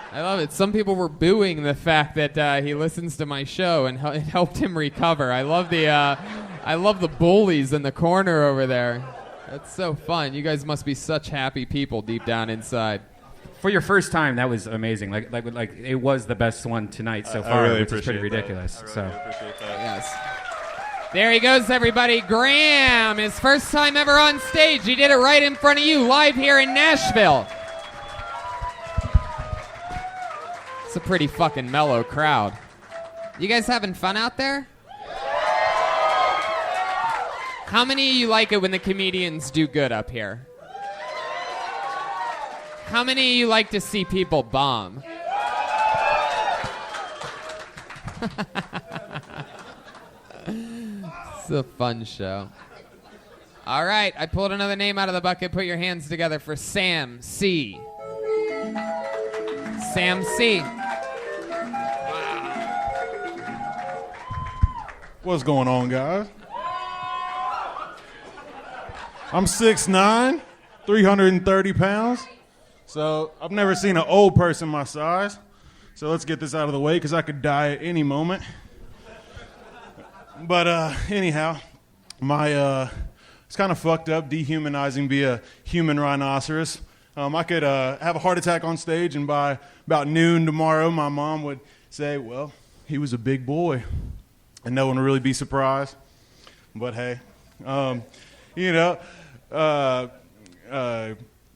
I love it. Some people were booing the fact that he listens to my show and it helped him recover. I love the bullies in the corner over there. That's so fun. You guys must be such happy people deep down inside. For your first time, that was amazing. Like it was the best one tonight so far, really which is pretty appreciate ridiculous. That. I really appreciate that. Yes. There he goes, everybody. Graham, his first time ever on stage. He did it right in front of you, live here in Nashville. It's a pretty fucking mellow crowd. You guys having fun out there? How many of you like it when the comedians do good up here? How many of you like to see people bomb? It's a fun show. All right, I pulled another name out of the bucket. Put your hands together for Sam C. Sam C. What's going on, guys? I'm 6'9", 330 pounds. So I've never seen an old person my size. So let's get this out of the way because I could die at any moment. But anyhow, it's kind of fucked up dehumanizing be a human rhinoceros. I could have a heart attack on stage, and by about noon tomorrow, my mom would say, well, he was a big boy. And no one would really be surprised. But hey,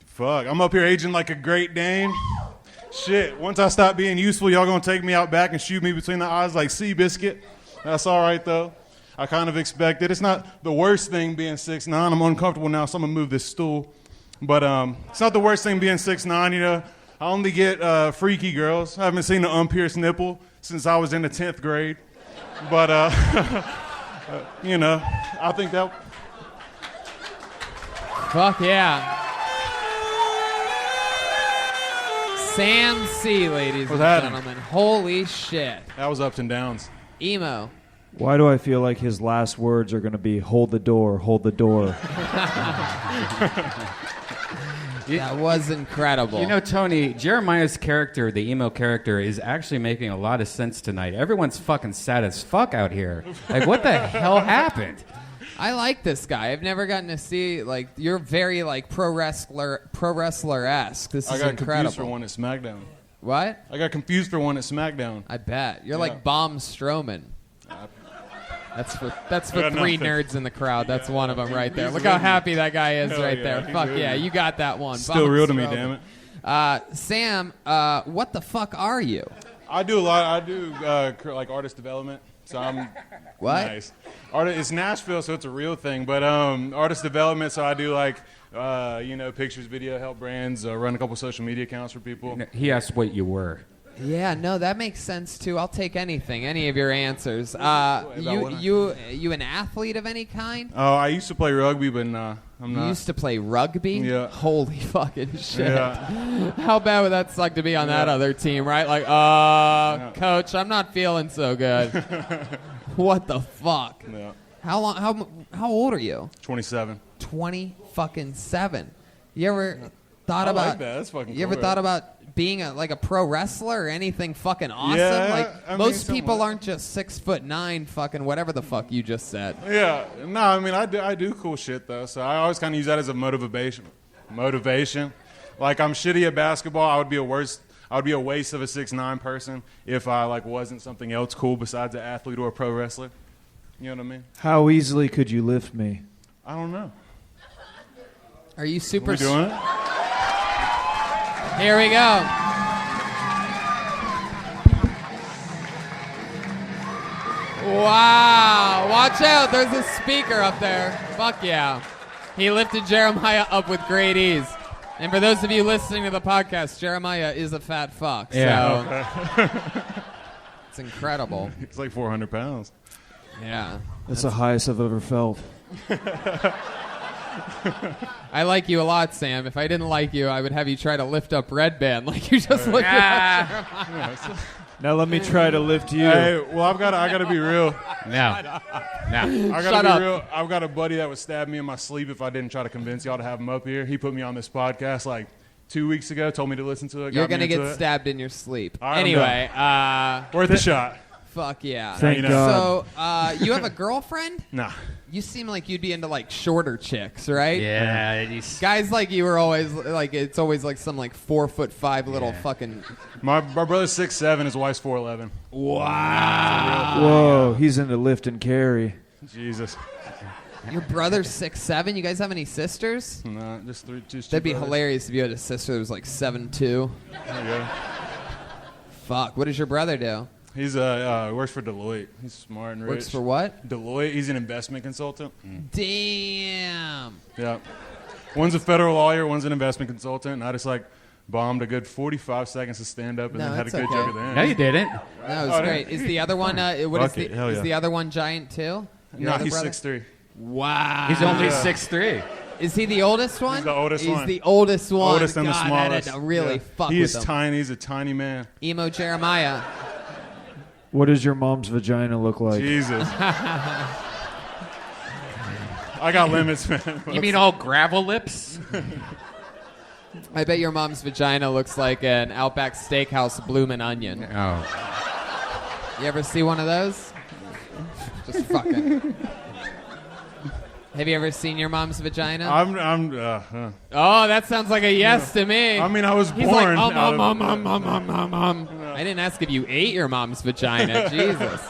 fuck, I'm up here aging like a Great Dane. Shit, once I stop being useful, y'all gonna take me out back and shoot me between the eyes like Seabiscuit. That's all right, though. I kind of expect it. It's not the worst thing being 6'9". I'm uncomfortable now, so I'm gonna move this stool. But it's not the worst thing being 6'9", you know. I only get freaky girls. I haven't seen an unpierced nipple since I was in the 10th grade. But, I think that... Fuck yeah. Sam C, ladies and gentlemen. Holy shit. That was ups and downs. Emo. Why do I feel like his last words are going to be, hold the door, hold the door? That was incredible. You know, Tony, Jeremiah's character, the emo character, is actually making a lot of sense tonight. Everyone's fucking sad as fuck out here. Like, what the hell happened? I like this guy. I've never gotten to see, like, you're very, like, pro wrestler-esque. This is incredible. I got confused for one at SmackDown. What? I got confused for one at SmackDown. I bet. You're like Baum Strowman. That's for three nerds in the crowd. That's one of them right there. Look how happy that guy is right there. Fuck yeah, you got that one. Still real to me, damn it. Sam, what the fuck are you? I do a lot. I do like artist development. So I'm what? Nice. It's Nashville, so it's a real thing. But artist development. So I do like pictures, video, help brands, run a couple social media accounts for people. He asked what you were. Yeah, no, that makes sense too. I'll take anything, any of your answers. You an athlete of any kind? Oh, I used to play rugby, but I'm not. You used to play rugby? Yeah. Holy fucking shit. Yeah. How bad would that suck to be on that other team, right? Like, coach, I'm not feeling so good. What the fuck? Yeah. How old are you? 27. 27. You ever thought I about like that. That's fucking You cool, ever thought about being a pro wrestler or anything fucking awesome? Yeah, like most people aren't just 6'9", fucking whatever the fuck you just said. Yeah, no, I mean I do cool shit though, so I always kind of use that as a motivation. Like I'm shitty at basketball. I would be a waste of a 6'9" person if I like wasn't something else cool besides an athlete or a pro wrestler. You know what I mean? How easily could you lift me? I don't know. Are you super? We doing it? Here we go. Wow. Watch out. There's a speaker up there. Fuck yeah. He lifted Jeremiah up with great ease. And for those of you listening to the podcast, Jeremiah is a fat fuck. Yeah. So it's incredible. It's like 400 pounds. Yeah. That's the highest I've ever felt. I like you a lot, Sam. If I didn't like you, I would have you try to lift up Redban like you just lifted up Jeremiah. Now let me try to lift you. Hey, well, I gotta be real. No. No. I gotta be real. I've got a buddy that would stab me in my sleep if I didn't try to convince y'all to have him up here. He put me on this podcast like 2 weeks ago, told me to listen to it. You're going to get stabbed in your sleep. All right, anyway. Worth a shot. Fuck yeah. Thank God. So, you have a girlfriend? Nah. You seem like you'd be into, like, shorter chicks, right? Yeah. Guys like you are always, like, it's always, like, some, like, 4'5" little fucking... My brother's 6'7", his wife's 4'11". Wow. Whoa, he's into lift and carry. Jesus. Your brother's 6'7"? You guys have any sisters? Nah, just two That'd be brothers. hilarious if you had a sister that was, like, 7'2". There you go. Fuck. What does your brother do? He's works for Deloitte. He's smart and rich. Works for what? Deloitte. He's an investment consultant. Damn. Yeah. One's a federal lawyer. One's an investment consultant. And I just like bombed a good 45 seconds to stand up and No, then had a it's good okay. joke at the end. No, you didn't. That was great. Is the other one? Is the other one giant too? No, he's 6'3". Wow. He's only 6'3". Is he the oldest one? He's the oldest one. He's the oldest one. Oldest and the God, smallest. That had to really fuck He with is him. tiny. He's a tiny man. Emo Jeremiah. What does your mom's vagina look like? Jesus. I got limits, man. You mean all gravel lips? I bet your mom's vagina looks like an Outback Steakhouse bloomin' onion. Oh. You ever see one of those? Just fucking. Have you ever seen your mom's vagina? Oh, that sounds like a yes to me. I mean, I was He's born. like, I didn't ask if you ate your mom's vagina. Jesus.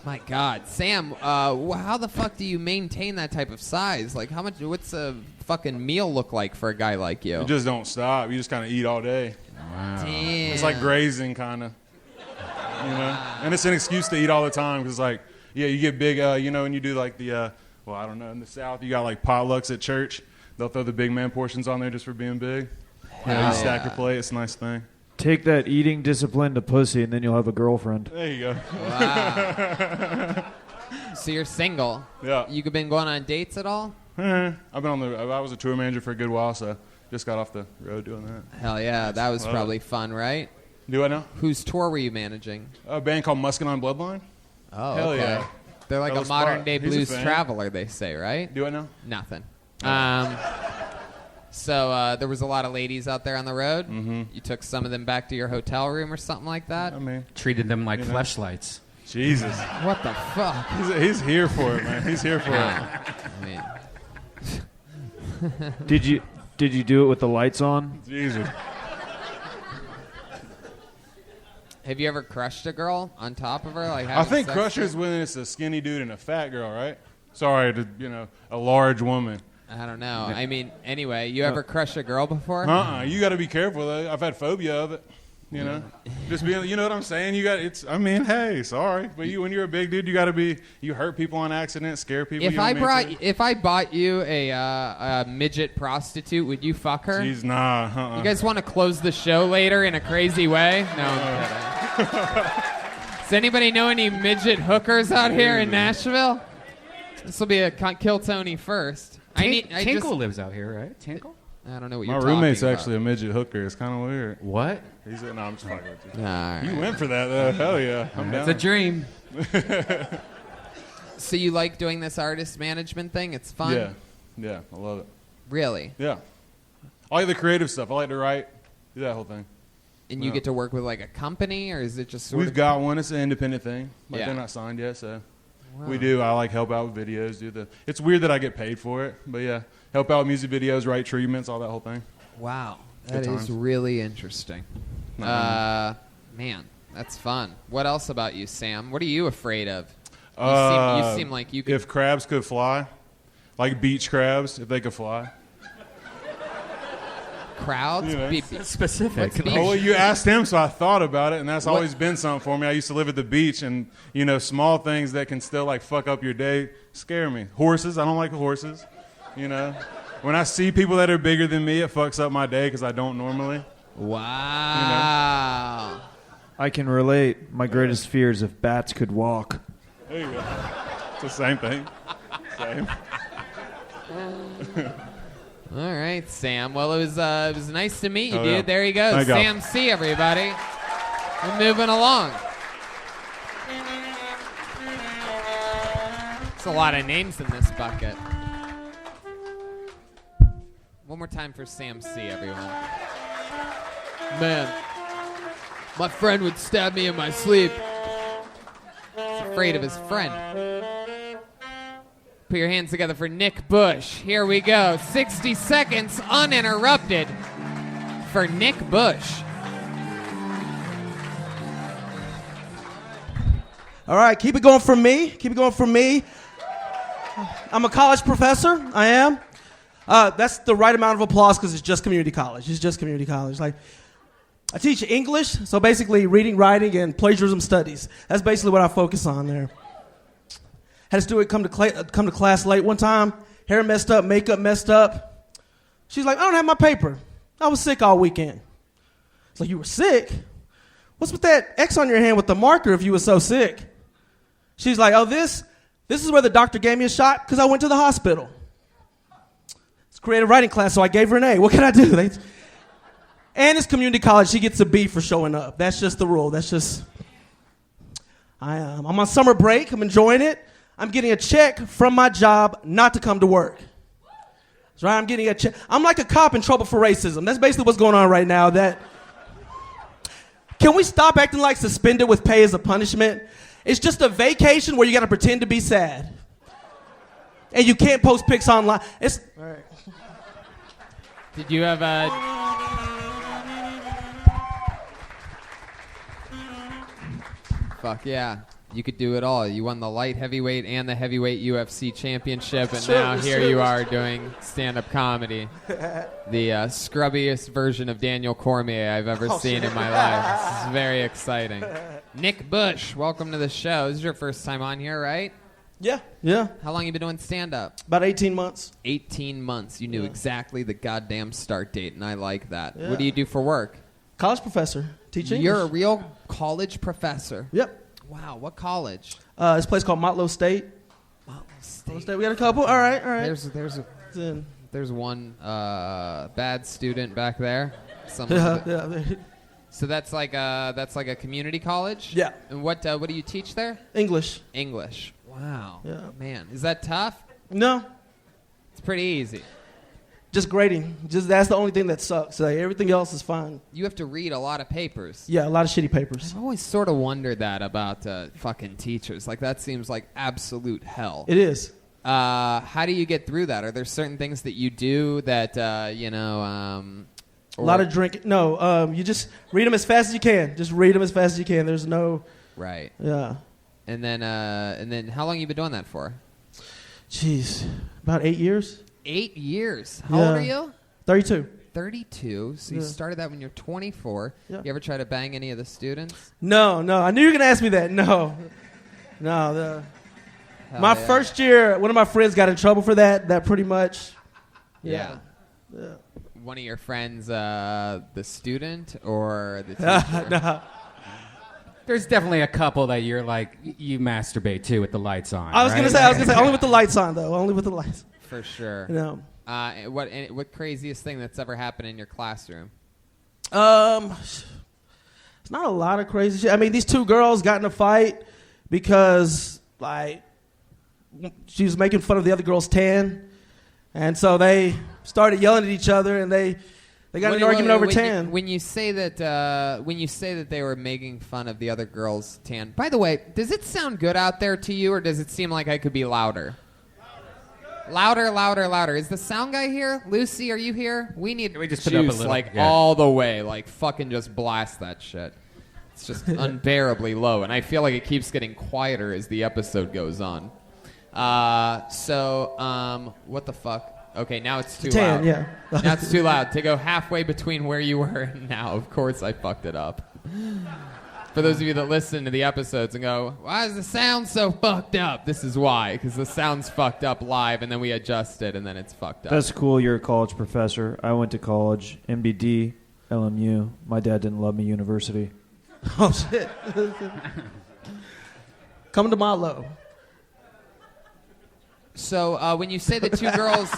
My God, Sam, how the fuck do you maintain that type of size? Like, what's a fucking meal look like for a guy like you? You just don't stop. You just kind of eat all day. Wow. Damn. It's like grazing, kind of. You know? And it's an excuse to eat all the time because, like, yeah, you get big, and you do, like, the, well, I don't know, in the South, you got, like, potlucks at church. They'll throw the big man portions on there just for being big. You stack your plate. It's a nice thing. Take that eating discipline to pussy, and then you'll have a girlfriend. There you go. Wow. So you're single. Yeah. You been going on dates at all? I've been I was a tour manager for a good while, so just got off the road doing that. Hell yeah, that was probably fun, right? Do I know? Whose tour were you managing? A band called Muscadine Bloodline. Oh, Hell okay. yeah. They're like That a was modern day fun. He's a blues fan. traveler, they say, right? Do I know? Nothing. So there was a lot of ladies out there on the road. Mm-hmm. You took some of them back to your hotel room or something like that? I mean, Treated them like You know. fleshlights. Jesus. What the fuck? He's here for it, man. He's here for it. I mean, Did you do it with the lights on? Jesus. have you ever crushed a girl on top of her? Like I having think sex crusher's with her? when it's a skinny dude and a fat girl, right? Sorry, a large woman. I don't know. I mean, anyway, you ever crushed a girl before? You got to be careful though. I've had phobia of it. You know, just being. You know what I'm saying? You got it's. I mean, hey, sorry, but when you're a big dude, you got to be. You hurt people on accident, scare people. If you know I what I mean? if I bought you a midget prostitute, would you fuck her? Jeez, nah. You guys want to close the show later in a crazy way? No, I'm kidding. Does anybody know any midget hookers out here in Nashville? This will be a Kill Tony first. Tinkle lives out here, right? Tinkle? I don't know what My you're talking roommate's about. actually a midget hooker. It's kind of weird. What? He's no, I'm just fucking with you. All right. You went for that though. Hell yeah, I'm down. It's a dream. So you like doing this artist management thing? It's fun? Yeah, I love it. Really? Yeah, I like the creative stuff. I like to write, do that whole thing. And you get to work with like a company, or is it just sort We've of... got one. It's an independent thing. Like Yeah. they're not signed yet, so Wow. we do. I like help out with videos. It's weird that I get paid for it, but yeah, help out with music videos, write treatments, all that whole thing. Wow. Good That is times. really interesting. Man, that's fun. What else about you, Sam? What are you afraid of? You seem like you could... If crabs could fly, like beach crabs, if they could fly. crowds? You know. Be Specific. What's Oh, well, you asked him, so I thought about it, and that's What- always been something for me. I used to live at the beach, and you know, small things that can still like fuck up your day scare me. Horses, I don't like horses. You know, when I see people that are bigger than me, it fucks up my day because I don't normally. Wow. I can relate. My greatest fear is if bats could walk. There you go. It's the same thing. Same. All right, Sam. Well, it was nice to meet you, Oh, dude. yeah. There you go. Thank you. Sam C, everybody. We're moving along. There's a lot of names in this bucket. One more time for Sam C, everyone. Man, my friend would stab me in my sleep. He's afraid of his friend. Put your hands together for Nick Bush. Here we go. 60 seconds uninterrupted for Nick Bush. All right, keep it going for me. Keep it going for me. I'm a college professor. I am. That's the right amount of applause because it's just community college. It's just community college. Like, I teach English, so basically reading, writing, and plagiarism studies. That's basically what I focus on there. Had a student come to class late one time, hair messed up, makeup messed up. She's like, I don't have my paper. I was sick all weekend. It's like, you were sick? What's with that X on your hand with the marker if you were so sick? She's like, oh, this is where the doctor gave me a shot because I went to the hospital. It's a creative writing class, so I gave her an A. What can I do? And it's community college. She gets a B for showing up. That's just the rule. That's just... I'm on summer break. I'm enjoying it. I'm getting a check from my job not to come to work. That's right. I'm getting a check. I'm like a cop in trouble for racism. That's basically what's going on right now. Can we stop acting like suspended with pay as a punishment? It's just a vacation where you got to pretend to be sad. And you can't post pics online. All right. Did you have a... Fuck yeah. You could do it all. You won the light heavyweight and the heavyweight UFC championship, and now here you are doing stand-up comedy. The scrubbiest version of Daniel Cormier I've ever seen in my life. This is very exciting. Nick Bush, welcome to the show. This is your first time on here, right? Yeah. How long you been doing stand-up? About 18 months. 18 months. You knew exactly the goddamn start date, and I like that. Yeah. What do you do for work? College professor. Teach English. You're a real college professor. Yep. Wow, what college? This place called Motlow State. Motlow State. We got a couple. All right. There's one bad student back there. Yeah. So that's like a community college. Yeah. And what do you teach there? English. Wow. Yeah. Man, is that tough? No. It's pretty easy. Just grading. That's the only thing that sucks. Like, everything else is fine. You have to read a lot of papers. Yeah, a lot of shitty papers. I've always sort of wondered that about fucking teachers. Like, that seems like absolute hell. It is. How do you get through that? Are there certain things that you do that, a lot of drinking. No, you just read them as fast as you can. Just read them as fast as you can. There's no... Right. Yeah. And then how long you been doing that for? Jeez. About 8 years. 8 years. How old are you? 32. 32. So you started that when you're 24. Yeah. You ever try to bang any of the students? No. I knew you were going to ask me that. No. My first year, one of my friends got in trouble for that. That pretty much. Yeah. One of your friends, the student or the teacher? No. There's definitely a couple that you're like, you masturbate to with the lights on. I was going to say, only with the lights on, though. Only with the lights. For sure. No. What craziest thing that's ever happened in your classroom? It's not a lot of crazy shit. I mean, these two girls got in a fight because, like, she was making fun of the other girl's tan. And so they started yelling at each other, and they got in an argument over tan. When you say that they were making fun of the other girl's tan, by the way, does it sound good out there to you, or does it seem like I could be louder? Louder. Is the sound guy here? Lucy, are you here? We just put it up a juice, little. like, Yeah. all the way. Like, fucking just blast that shit. It's just unbearably low, and I feel like it keeps getting quieter as the episode goes on. What the fuck? Okay, now it's too Tan, loud. yeah. Now it's too loud. To go halfway between where you were and now, of course I fucked it up. For those of you that listen to the episodes and go, why is the sound so fucked up? This is why, because the sound's fucked up live, and then we adjust it, and then it's fucked up. That's cool. You're a college professor. I went to college, MBD, LMU. My dad didn't love me, university. Oh, shit. Come to Malo. So when you say the two girls,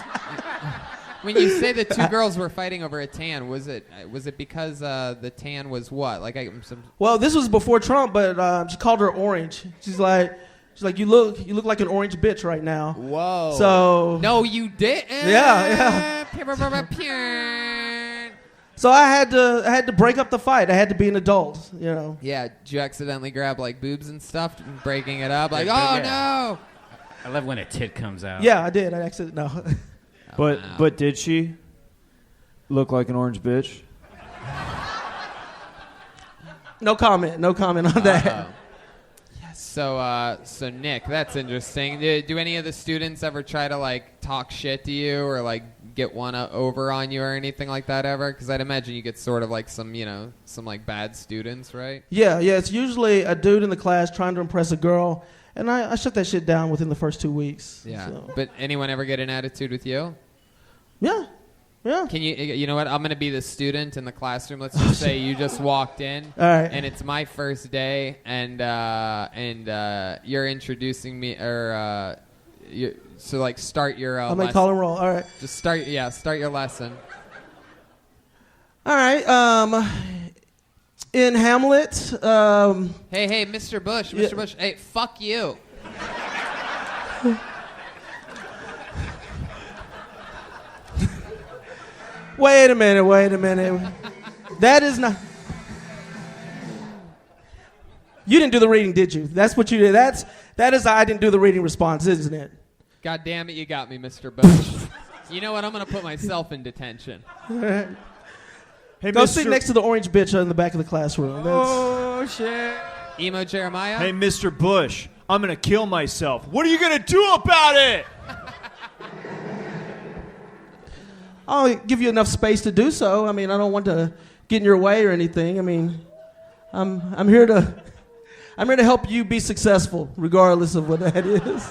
when you say the two girls were fighting over a tan, was it because the tan was what? Like Well, this was before Trump, but she called her orange. She's like, you look like an orange bitch right now. Whoa. So no, you didn't. Yeah. So I had to break up the fight. I had to be an adult, you know. Yeah. Did you accidentally grab like boobs and stuff, breaking it up? Like, oh no. I love when a tit comes out. Yeah, I did. I accidentally no. But did she look like an orange bitch? No comment on that. So Nick, that's interesting. Do any of the students ever try to like talk shit to you or like get one over on you or anything like that ever? Because I'd imagine you get sort of like some like bad students, right? Yeah. It's usually a dude in the class trying to impress a girl, and I shut that shit down within the first 2 weeks. Yeah. So. But anyone ever get an attitude with you? Yeah. Can you know what? I'm gonna be the student in the classroom. Let's just say you just walked in, all right, and it's my first day, and you're introducing me, or so like start your. I'm gonna call and roll. All right. Just start your lesson. All right. In Hamlet. Hey, Mr. Bush, Mr. Bush. Hey, fuck you. Wait a minute. That is not. You didn't do the reading, did you? That's what you did. That is I didn't do the reading response, isn't it? God damn it, you got me, Mr. Bush. You know what? I'm gonna put myself in detention. Hey, go sit next to the orange bitch in the back of the classroom. Oh shit. Emo Jeremiah. Hey, Mr. Bush, I'm gonna kill myself. What are you gonna do about it? I'll give you enough space to do so. I mean, I don't want to get in your way or anything. I mean, I'm here to help you be successful, regardless of what that is.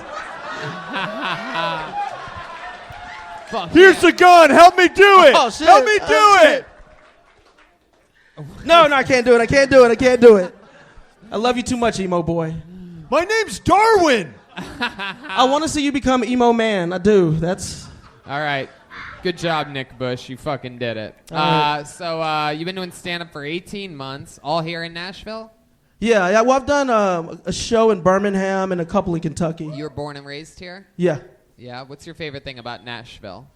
Here's the gun. Help me do it. Oh, shit. Help me do it. No, I can't do it. I can't do it. I love you too much, emo boy. My name's Darwin. I want to see you become emo man. I do. That's all right. Good job, Nick Bush. You fucking did it. Right. So you've been doing stand-up for 18 months, all here in Nashville? Yeah. Well, I've done a show in Birmingham and a couple in Kentucky. You were born and raised here? Yeah. Yeah. What's your favorite thing about Nashville?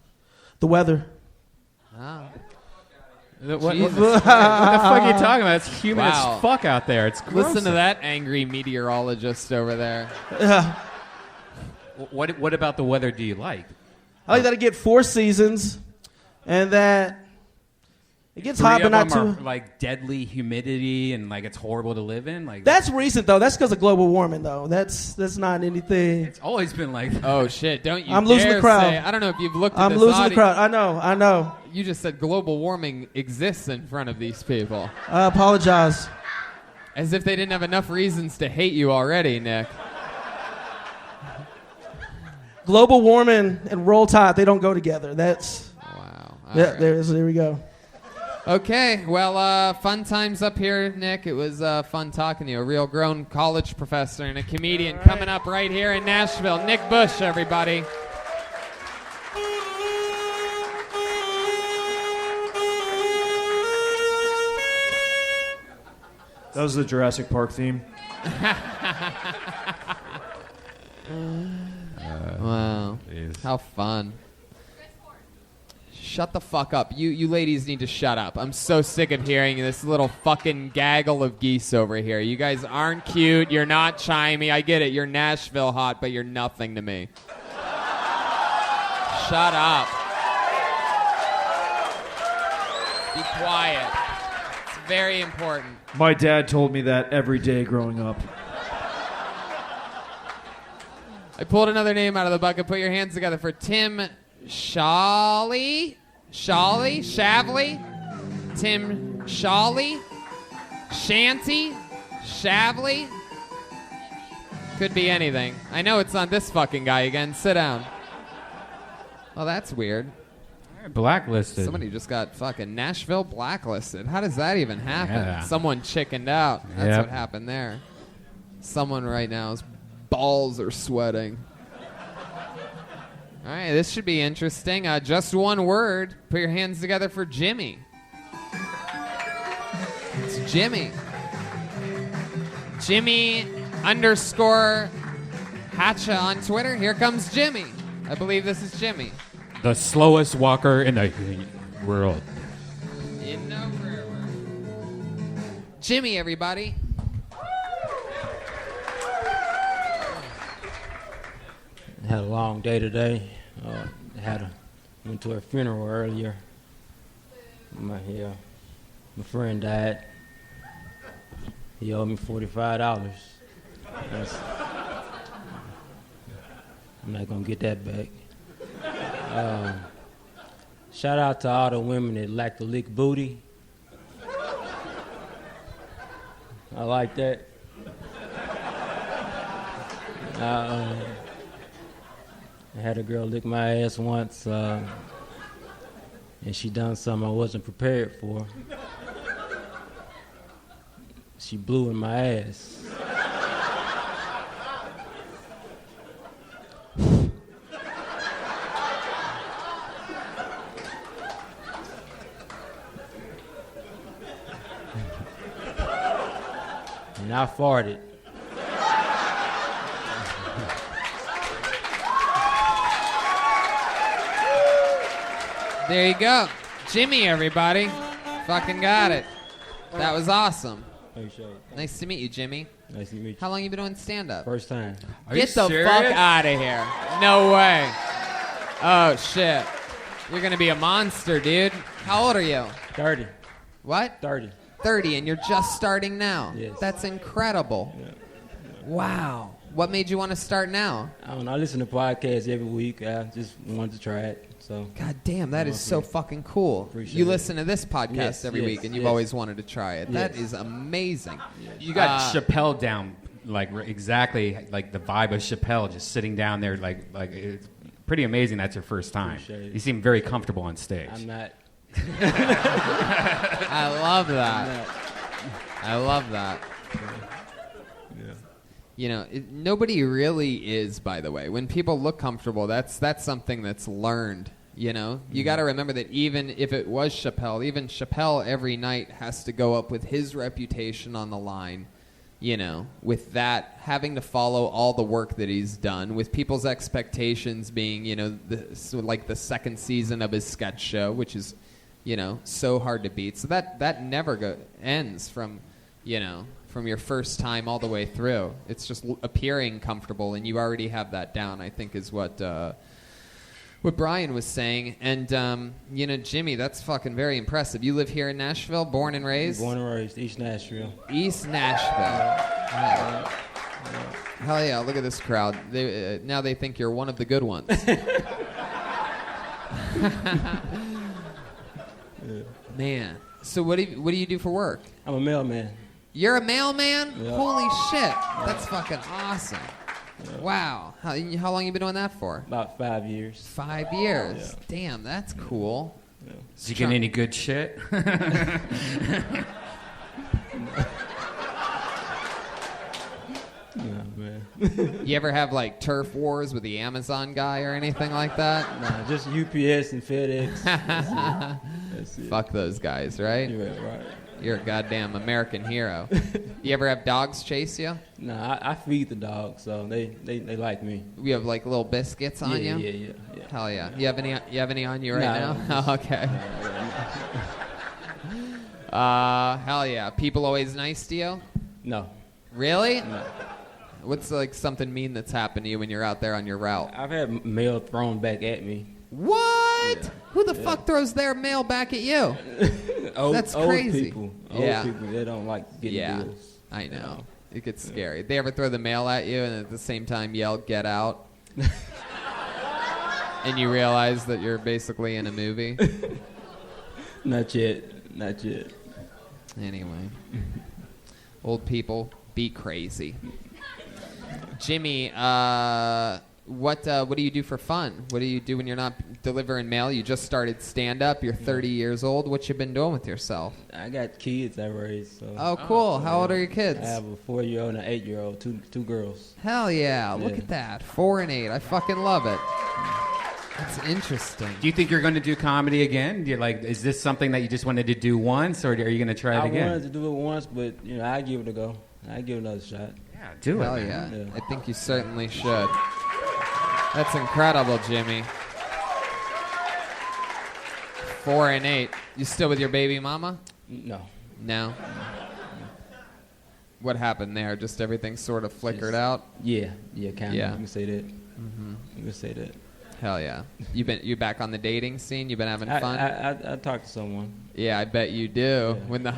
The weather. Oh. What the fuck are you talking about? It's humid as fuck out there. It's gross. Listen to that angry meteorologist over there. Yeah. What about the weather do you like? I like that I get 4 seasons, and that it gets hot, but not too. Like deadly humidity, and like it's horrible to live in. Like that's recent though. That's because of global warming though. That's not anything. It's always been like that. Oh shit! Don't you? I'm losing the crowd. I don't know if you've looked at I'm this losing audience. the crowd. I know. You just said global warming exists in front of these people. I apologize. As if they didn't have enough reasons to hate you already, Nick. Global warming and roll tide, they don't go together. That's wow. Right. There we go. Okay, well, fun times up here, Nick. It was fun talking to you. A real grown college professor and a comedian coming up right here in Nashville. Nick Bush, everybody. That was the Jurassic Park theme. Wow. Geez. How fun. Shut the fuck up. You ladies need to shut up. I'm so sick of hearing this little fucking gaggle of geese over here. You guys aren't cute. You're not chimey. I get it. You're Nashville hot, but you're nothing to me. Shut up. Be quiet. It's very important. My dad told me that every day growing up. I pulled another name out of the bucket. Put your hands together for Tim Shavley, Tim Shawley, Shanty, Shavley. Could be anything. I know it's not this fucking guy again. Sit down. Well, that's weird. Blacklisted. Somebody just got fucking Nashville blacklisted. How does that even happen? Yeah. Someone chickened out. That's Yep. what happened there. Someone right now's balls are sweating. All right, this should be interesting. Just one word. Put your hands together for Jimmy. It's Jimmy. Jimmy _ Hatcha on Twitter. Here comes Jimmy. I believe this is Jimmy. The slowest walker in the world. In the river. Jimmy, everybody. Had a long day today. Went to a funeral earlier. My friend died. He owed me $45. I'm not gonna get that back. Shout out to all the women that like to lick booty. I like that. I had a girl lick my ass once, and she done something I wasn't prepared for. She blew in my ass. And I farted. There you go. Jimmy, everybody. Fucking got it. That was awesome. Nice to meet you, Jimmy. Nice to meet you. How long you been doing stand-up? First time. Get the fuck out of here. No way. Oh, shit. You're going to be a monster, dude. How old are you? 30. What? 30. 30, and you're just starting now. Yes. That's incredible. Yeah. Wow. What made you want to start now? I don't know. I listen to podcasts every week. I just wanted to try it. So. God damn, that is so fucking cool. Appreciate you it. listen to this podcast Yes, every yes, week, and you've yes. always wanted to try it. Yes. That is amazing. You got Chappelle down, like exactly like the vibe of Chappelle, just sitting down there, like it's pretty amazing. That's your first time. Appreciate it. You seem very comfortable on stage. I'm not. I love that. I love that. Yeah. You know, nobody really is, by the way. When people look comfortable, that's something that's learned. You know, you got to remember that even if it was Chappelle, even Chappelle every night has to go up with his reputation on the line, you know, with that having to follow all the work that he's done, with people's expectations being, you know, like the second season of his sketch show, which is, you know, so hard to beat. So that never ends from, you know, from your first time all the way through. It's just appearing comfortable, and you already have that down, I think, is what Brian was saying. And, you know, Jimmy, that's fucking very impressive. You live here in Nashville, born and raised? Born and raised, East Nashville. East Nashville. Hell yeah, look at this crowd. Now they think you're one of the good ones. Man. So what do you do for work? I'm a mailman. You're a mailman? Yeah. Holy shit. That's fucking awesome. Yeah. Wow. How long you been doing that for? About 5 years. 5 years? Yeah. Damn, that's cool. Yeah. Did you get any good shit? Yeah, man. You ever have like turf wars with the Amazon guy or anything like that? Nah, just UPS and FedEx. That's it. Fuck those guys, right? You're right. You're a goddamn American hero. You ever have dogs chase you? Nah, I feed the dogs, so they like me. You have like little biscuits on you? Yeah. Hell yeah. You have any on you right now? Oh, okay. Hell yeah. People always nice to you? No. Really? No. What's like something mean that's happened to you when you're out there on your route? I've had mail thrown back at me. What? Yeah. Who the fuck throws their mail back at you? That's crazy. Old Yeah. people, they don't like getting bills. I know. It gets scary. They ever throw the mail at you and at the same time yell, "Get out"? And you realize that you're basically in a movie? Not yet. Anyway. Old people, be crazy. Jimmy, what do you do for fun? What do you do when you're not delivering mail? You just started stand-up. You're 30 years old. What you been doing with yourself? I got kids I raised. So. Oh, cool. How old are your kids? I have a 4-year-old and an 8-year-old, two girls. Hell yeah. Look at that. 4 and 8. I fucking love it. That's interesting. Do you think you're going to do comedy again? Do you is this something that you just wanted to do once, or are you going to try it again? I wanted to do it once, but I give it a go. I give it another shot. Yeah, do it. Hell yeah. I think you certainly should. That's incredible, Jimmy. 4 and 8. You still with your baby mama? No. What happened there? Just everything sort of flickered out? Yeah, kind of. Yeah. You can say that. You can say that. Hell yeah. You back on the dating scene? You been having fun? I talked to someone. Yeah, I bet you do. Yeah. When the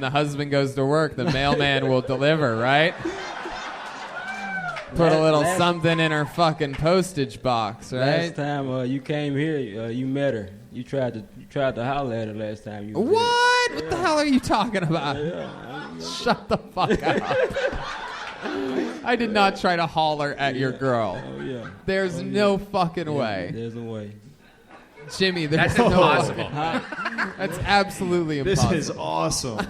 husband goes to work, the mailman will deliver, right? Put a little something in her fucking postage box, right? Last time you came here, you met her. You tried to holler at her last time. You what? What the hell are you talking about? Shut the fuck up. I did not try to holler at your girl. Oh, yeah. There's no fucking way. There's a way. Jimmy, there's That's impossible. That's absolutely impossible. This is awesome.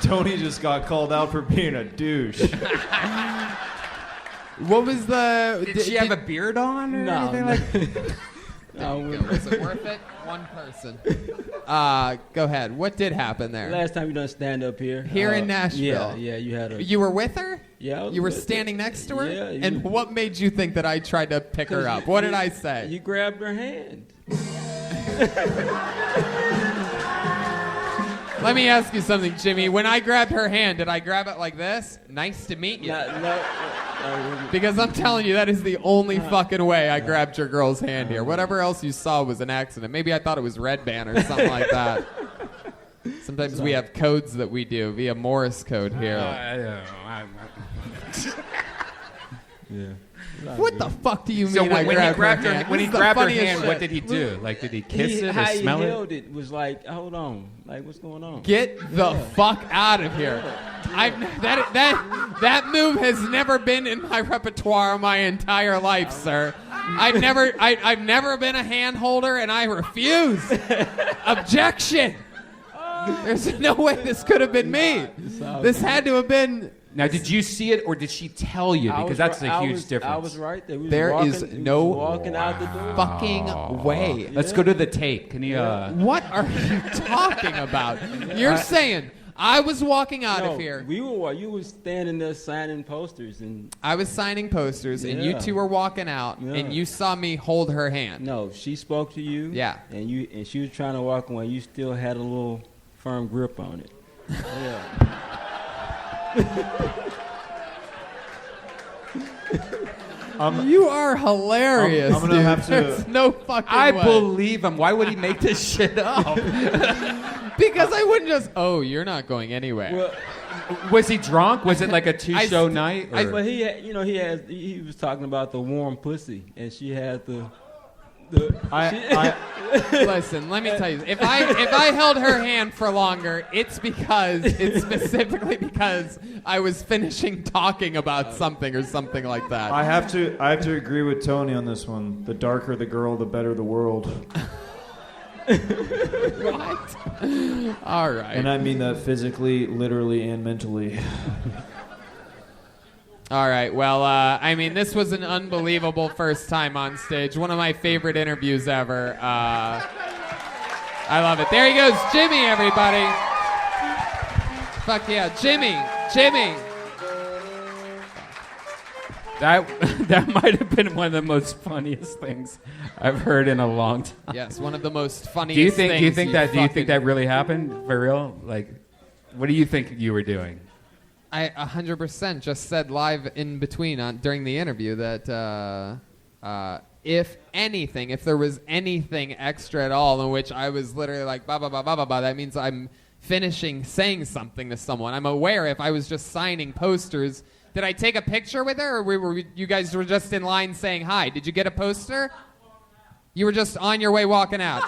Tony just got called out for being a douche. What was the... Did she have a beard on or anything like that? Was it worth it? One person. Go ahead. What did happen there? Last time you done stand up here. Here in Nashville. Yeah, you had a... You were with her? Yeah. You were standing next to her? Yeah. And what made you think that I tried to pick her up? What did I say? You grabbed her hand. Let me ask you something, Jimmy. When I grabbed her hand, did I grab it like this? Nice to meet you. No. Because I'm telling you, that is the only fucking way I grabbed your girl's hand here. Whatever else you saw was an accident. Maybe I thought it was Redban or something like that. Sometimes we have codes that we do via Morse code here. Yeah. What the fuck do you mean? So when he grabbed her hand, what did he do? Did he kiss it or smell How he it? held it was like, hold on, what's going on? Get the fuck out of here! That move has never been in my repertoire my entire life, sir. I've never been a hand holder, and I refuse. Objection! There's no way this could have been me. This had to have been. Now, did you see it or did she tell you? Because that's a huge difference. I was right there. There is no walking out the door. Fucking way. Let's go to the tape. Can you? What are you talking about? You're saying I was walking out of here. You were standing there signing posters and. I was signing posters, and you two were walking out, and you saw me hold her hand. No, she spoke to you. Yeah. And she was trying to walk away. You still had a little firm grip on it. Yeah. You are hilarious. I'm gonna have to. There's no fucking I way. believe him. Why would he make this shit up? Because I wouldn't just. Oh, you're not going anywhere. Well, was he drunk? Was it like a two-show night? But he was talking about the warm pussy, and she had the. Listen, let me tell you. If I held her hand for longer, it's specifically because I was finishing talking about something or something like that. I have to agree with Tony on this one. The darker the girl, the better the world. What? All right. And I mean that physically, literally, and mentally. All right. Well, this was an unbelievable first time on stage. One of my favorite interviews ever. I love it. There he goes, Jimmy, everybody. Fuck yeah. Jimmy. That might have been one of the most funniest things I've heard in a long time. Yes, one of the most funniest Do you things. think that really happened for real? Like, what do you think you were doing? I 100% just said live in between during the interview that if there was anything extra at all in which I was literally like ba ba ba ba ba ba, that means I'm finishing saying something to someone. I'm aware if I was just signing posters Did I take a picture with her, or were you guys were just in line saying hi? Did you get a poster? You were just on your way walking out.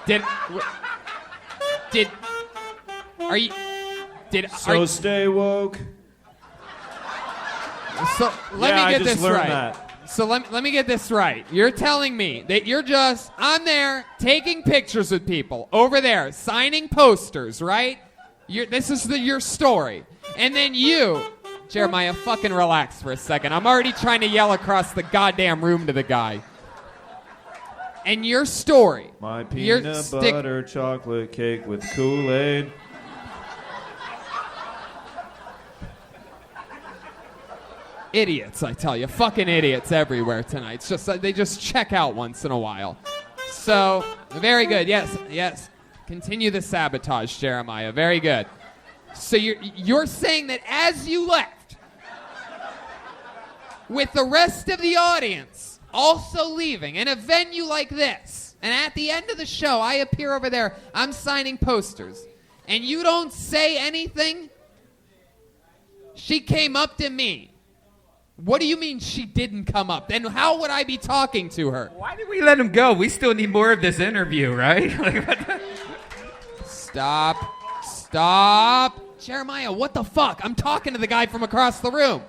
Stay woke. So let me get this right. That. So let me get this right. You're telling me that you're just on there taking pictures with people over there, signing posters, right? This is your story. And then you, Jeremiah, fucking relax for a second. I'm already trying to yell across the goddamn room to the guy. And your story. My peanut butter chocolate cake with Kool-Aid. Idiots, I tell you. Fucking idiots everywhere tonight. It's just they just check out once in a while. So, very good. Yes. Continue the sabotage, Jeremiah. Very good. So you're saying that as you left, with the rest of the audience also leaving in a venue like this, and at the end of the show, I appear over there, I'm signing posters, and you don't say anything? She came up to me. What do you mean she didn't come up? Then how would I be talking to her? Why did we let him go? We still need more of this interview, right? Stop. Jeremiah, what the fuck? I'm talking to the guy from across the room.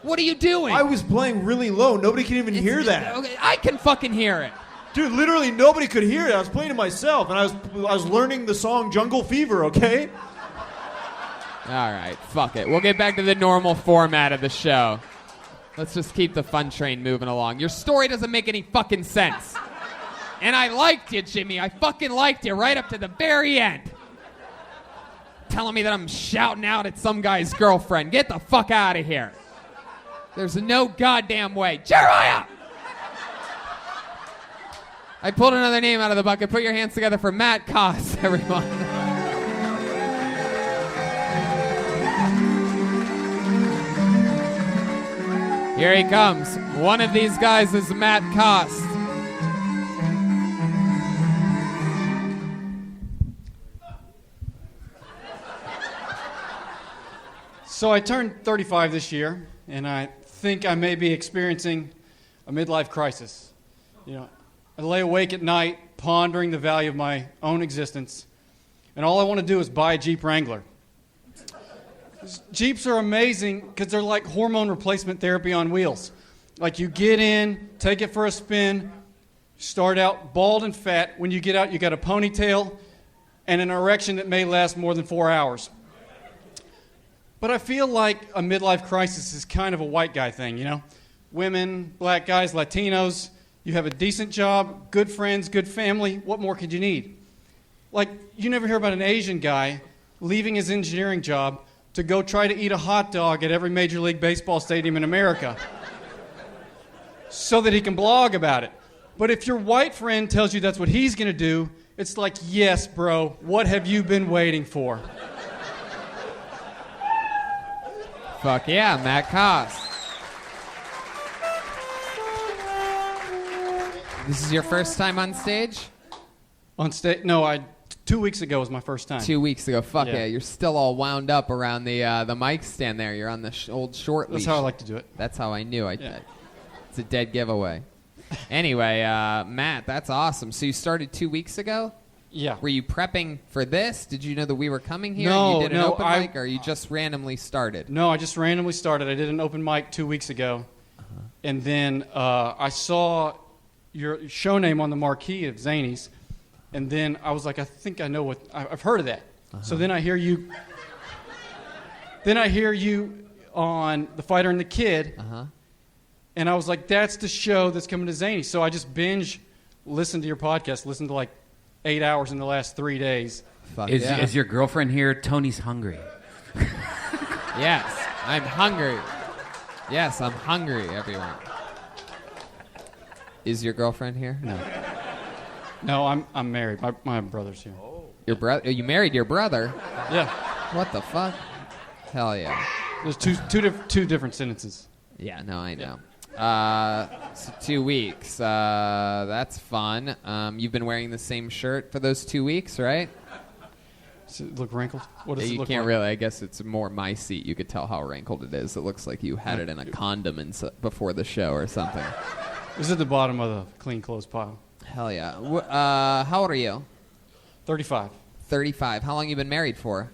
What are you doing? I was playing really low. Nobody can even hear that. Okay, I can fucking hear it. Dude, literally nobody could hear it. I was playing to myself, and I was learning the song Jungle Fever, okay? All right, fuck it. We'll get back to the normal format of the show. Let's just keep the fun train moving along. Your story doesn't make any fucking sense. And I liked you, Jimmy. I fucking liked you right up to the very end. Telling me that I'm shouting out at some guy's girlfriend. Get the fuck out of here. There's no goddamn way. Jeremiah! I pulled another name out of the bucket. Put your hands together for Matt Koss, everyone. Here he comes. One of these guys is Matt Koss. So I turned 35 this year, and I think I may be experiencing a midlife crisis. You know, I lay awake at night pondering the value of my own existence, and all I want to do is buy a Jeep Wrangler. Jeeps are amazing because they're like hormone replacement therapy on wheels. Like you get in, take it for a spin, start out bald and fat. When you get out, you got a ponytail and an erection that may last more than 4 hours. But I feel like a midlife crisis is kind of a white guy thing, you know? Women, black guys, Latinos, you have a decent job, good friends, good family. What more could you need? Like, you never hear about an Asian guy leaving his engineering job to go try to eat a hot dog at every Major League Baseball stadium in America so that he can blog about it. But if your white friend tells you that's what he's going to do, it's like, yes, bro, what have you been waiting for? Fuck yeah, Matt Koss. This is your first time on stage? On stage? No, 2 weeks ago was my first time. 2 weeks ago. Fuck yeah. You're still all wound up around the mic stand there. You're on the old short leash. That's how I like to do it. That's how I knew. It's a dead giveaway. Anyway, Matt, that's awesome. So you started 2 weeks ago? Yeah. Were you prepping for this? Did you know that we were coming here? No, you did an open mic, or you just randomly started? No, I just randomly started. I did an open mic 2 weeks ago. And then I saw your show name on the marquee of Zany's. And then I was like, I think I know what I've heard of that. So then I hear you. Then I hear you on The Fighter and the Kid. And I was like, that's the show that's coming to Zany's. So I just listened to your podcast, listened to like 8 hours in the last 3 days. Is your girlfriend here? Tony's hungry. Yes, I'm hungry. Yes, I'm hungry, everyone. Is your girlfriend here? No. No, I'm married. My brother's here. Your brother? You married your brother? Yeah. What the fuck? Hell yeah. There's two different sentences. Yeah, no, I know. So 2 weeks. That's fun. You've been wearing the same shirt for those 2 weeks, right? Does it look wrinkled? What does it You look can't like? really. I guess it's more my seat. You could tell how wrinkled it is. It looks like you had it in a condom before the show or something. It's at the bottom of the clean clothes pile. Hell yeah. How old are you? 35. 35. How long you been married for?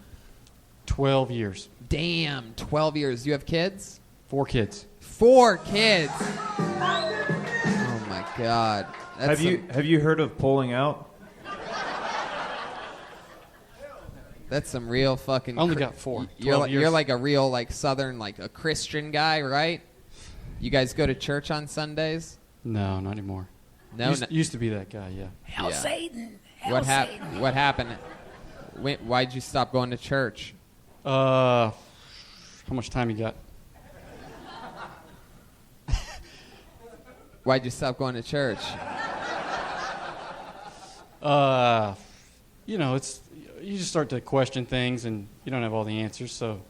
12 years. Damn, 12 years. Do you have kids? 4 kids. 4 kids. Oh my God. Have you heard of pulling out? That's some real fucking. I only got 4. You're like a real like Southern like a Christian guy, right? You guys go to church on Sundays? No, not anymore. No, used to be that guy. Yeah. Hell, Satan. What happened? Why'd you stop going to church? How much time you got? Why'd you stop going to church? It's you just start to question things, and you don't have all the answers. So,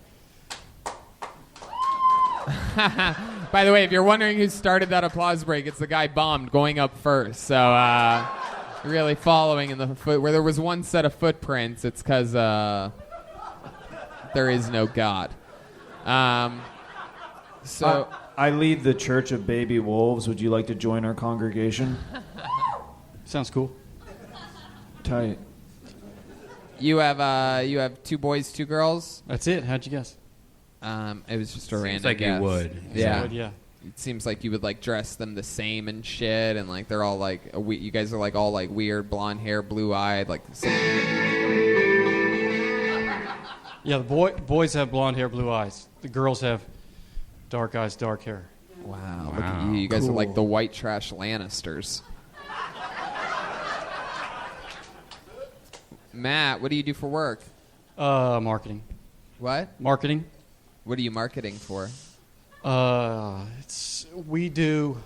by the way, if you're wondering who started that applause break, it's the guy bombed going up first. So, really following in the foot where there was one set of footprints. It's because there is no God. So I lead the Church of Baby Wolves. Would you like to join our congregation? Sounds cool. Tight. You have 2 boys, 2 girls. That's it. How'd you guess? It was just a random like you guess. would. Yeah. Yeah. It seems like you would like dress them the same and shit, and like they're all like you guys are like all like weird blonde hair, blue eyed, like. Yeah, the boys have blonde hair, blue eyes. The girls have dark eyes, dark hair. Wow. Look at you. You guys are like the white trash Lannisters. Matt, what do you do for work? Marketing. What? Marketing. What are you marketing for? We do.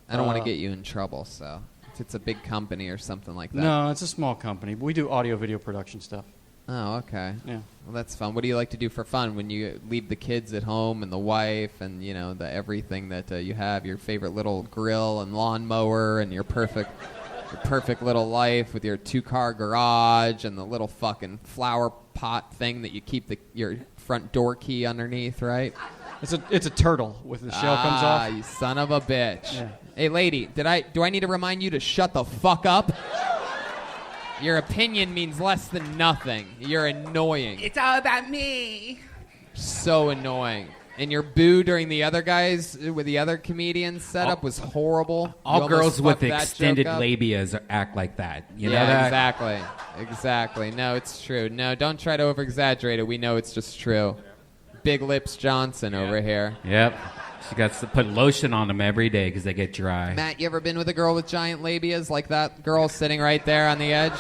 I don't want to get you in trouble, so if it's a big company or something like that. No, it's a small company. But we do audio video production stuff. Oh, okay. Yeah. Well, that's fun. What do you like to do for fun when you leave the kids at home and the wife and the everything that you have? Your favorite little grill and lawnmower and your perfect little life with your 2-car garage and the little fucking flower pot thing that you keep your front door key underneath, right? It's a turtle with the shell comes off. Ah, you son of a bitch. Yeah. Hey, lady, do I need to remind you to shut the fuck up? Your opinion means less than nothing. You're annoying. It's all about me. So annoying. And your boo during the other guys with the other comedians setup was horrible. You All almost girls with fucked that extended joke up. labias act like that. You know Yeah, that? exactly. No, it's true. No, don't try to over-exaggerate it. We know it's just true. Big Lips Johnson over here. Yep. She got to put lotion on them every day because they get dry. Matt, you ever been with a girl with giant labias like that girl sitting right there on the edge?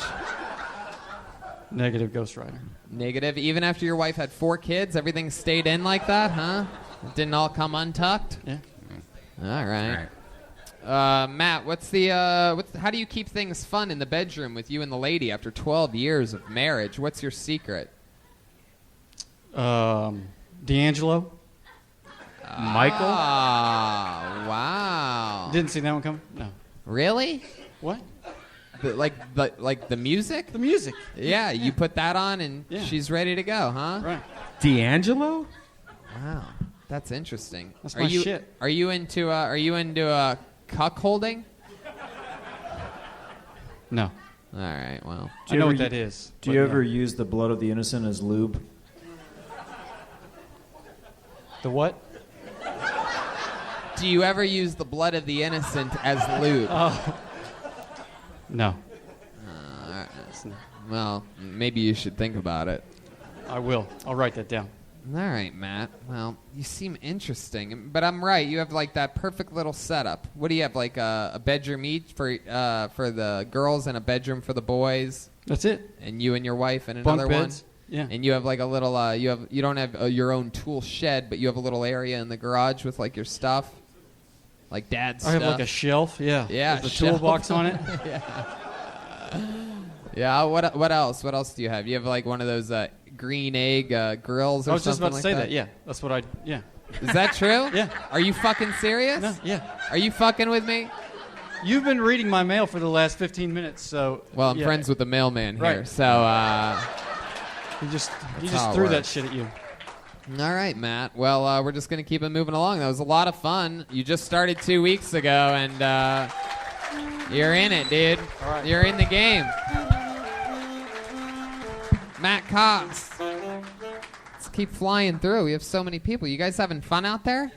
Negative Ghost Rider. Negative. Even after your wife had 4 kids, everything stayed in like that, huh? It didn't all come untucked? Yeah. All right. Matt, how do you keep things fun in the bedroom with you and the lady after 12 years of marriage? What's your secret? D'Angelo. Michael? Ah, wow. Didn't see that one coming? No. Really? What? Like the music? The music. Yeah, you put that on and she's ready to go, huh? Right. D'Angelo? Wow, that's interesting. That's my shit. Are you into cuck holding? No. All right. Well, I know what that is. Do you ever use the blood of the innocent as lube? The what? Do you ever use the blood of the innocent as lube? No. Well, maybe you should think about it. I will. I'll write that down. All right, Matt. Well, you seem interesting, but I'm right. You have like that perfect little setup. What do you have? Like a bedroom each for the girls and a bedroom for the boys. That's it. And you and your wife and Bunk another beds. one. Yeah. And you have like a little. You don't have your own tool shed, but you have a little area in the garage with like your stuff, like dad's I stuff. have like a shelf. Yeah. Yeah. With a shelf. toolbox on it. Yeah. Yeah. What else? What else do you have? You have like one of those green egg grills or something like that? I was just about to say that. Yeah. That's what yeah. Is that true? Yeah. Are you fucking serious? No, yeah. Are you fucking with me? You've been reading my mail for the last 15 minutes, so. Well, I'm yeah. friends with the mailman here, Right. so. He just how it threw that works. shit at you. All right, Matt. Well, we're just going to keep it moving along. That was a lot of fun. You just started 2 weeks ago, and you're in it, dude. All right. You're in the game. Matt Cox. Let's keep flying through. We have so many people. You guys having fun out there?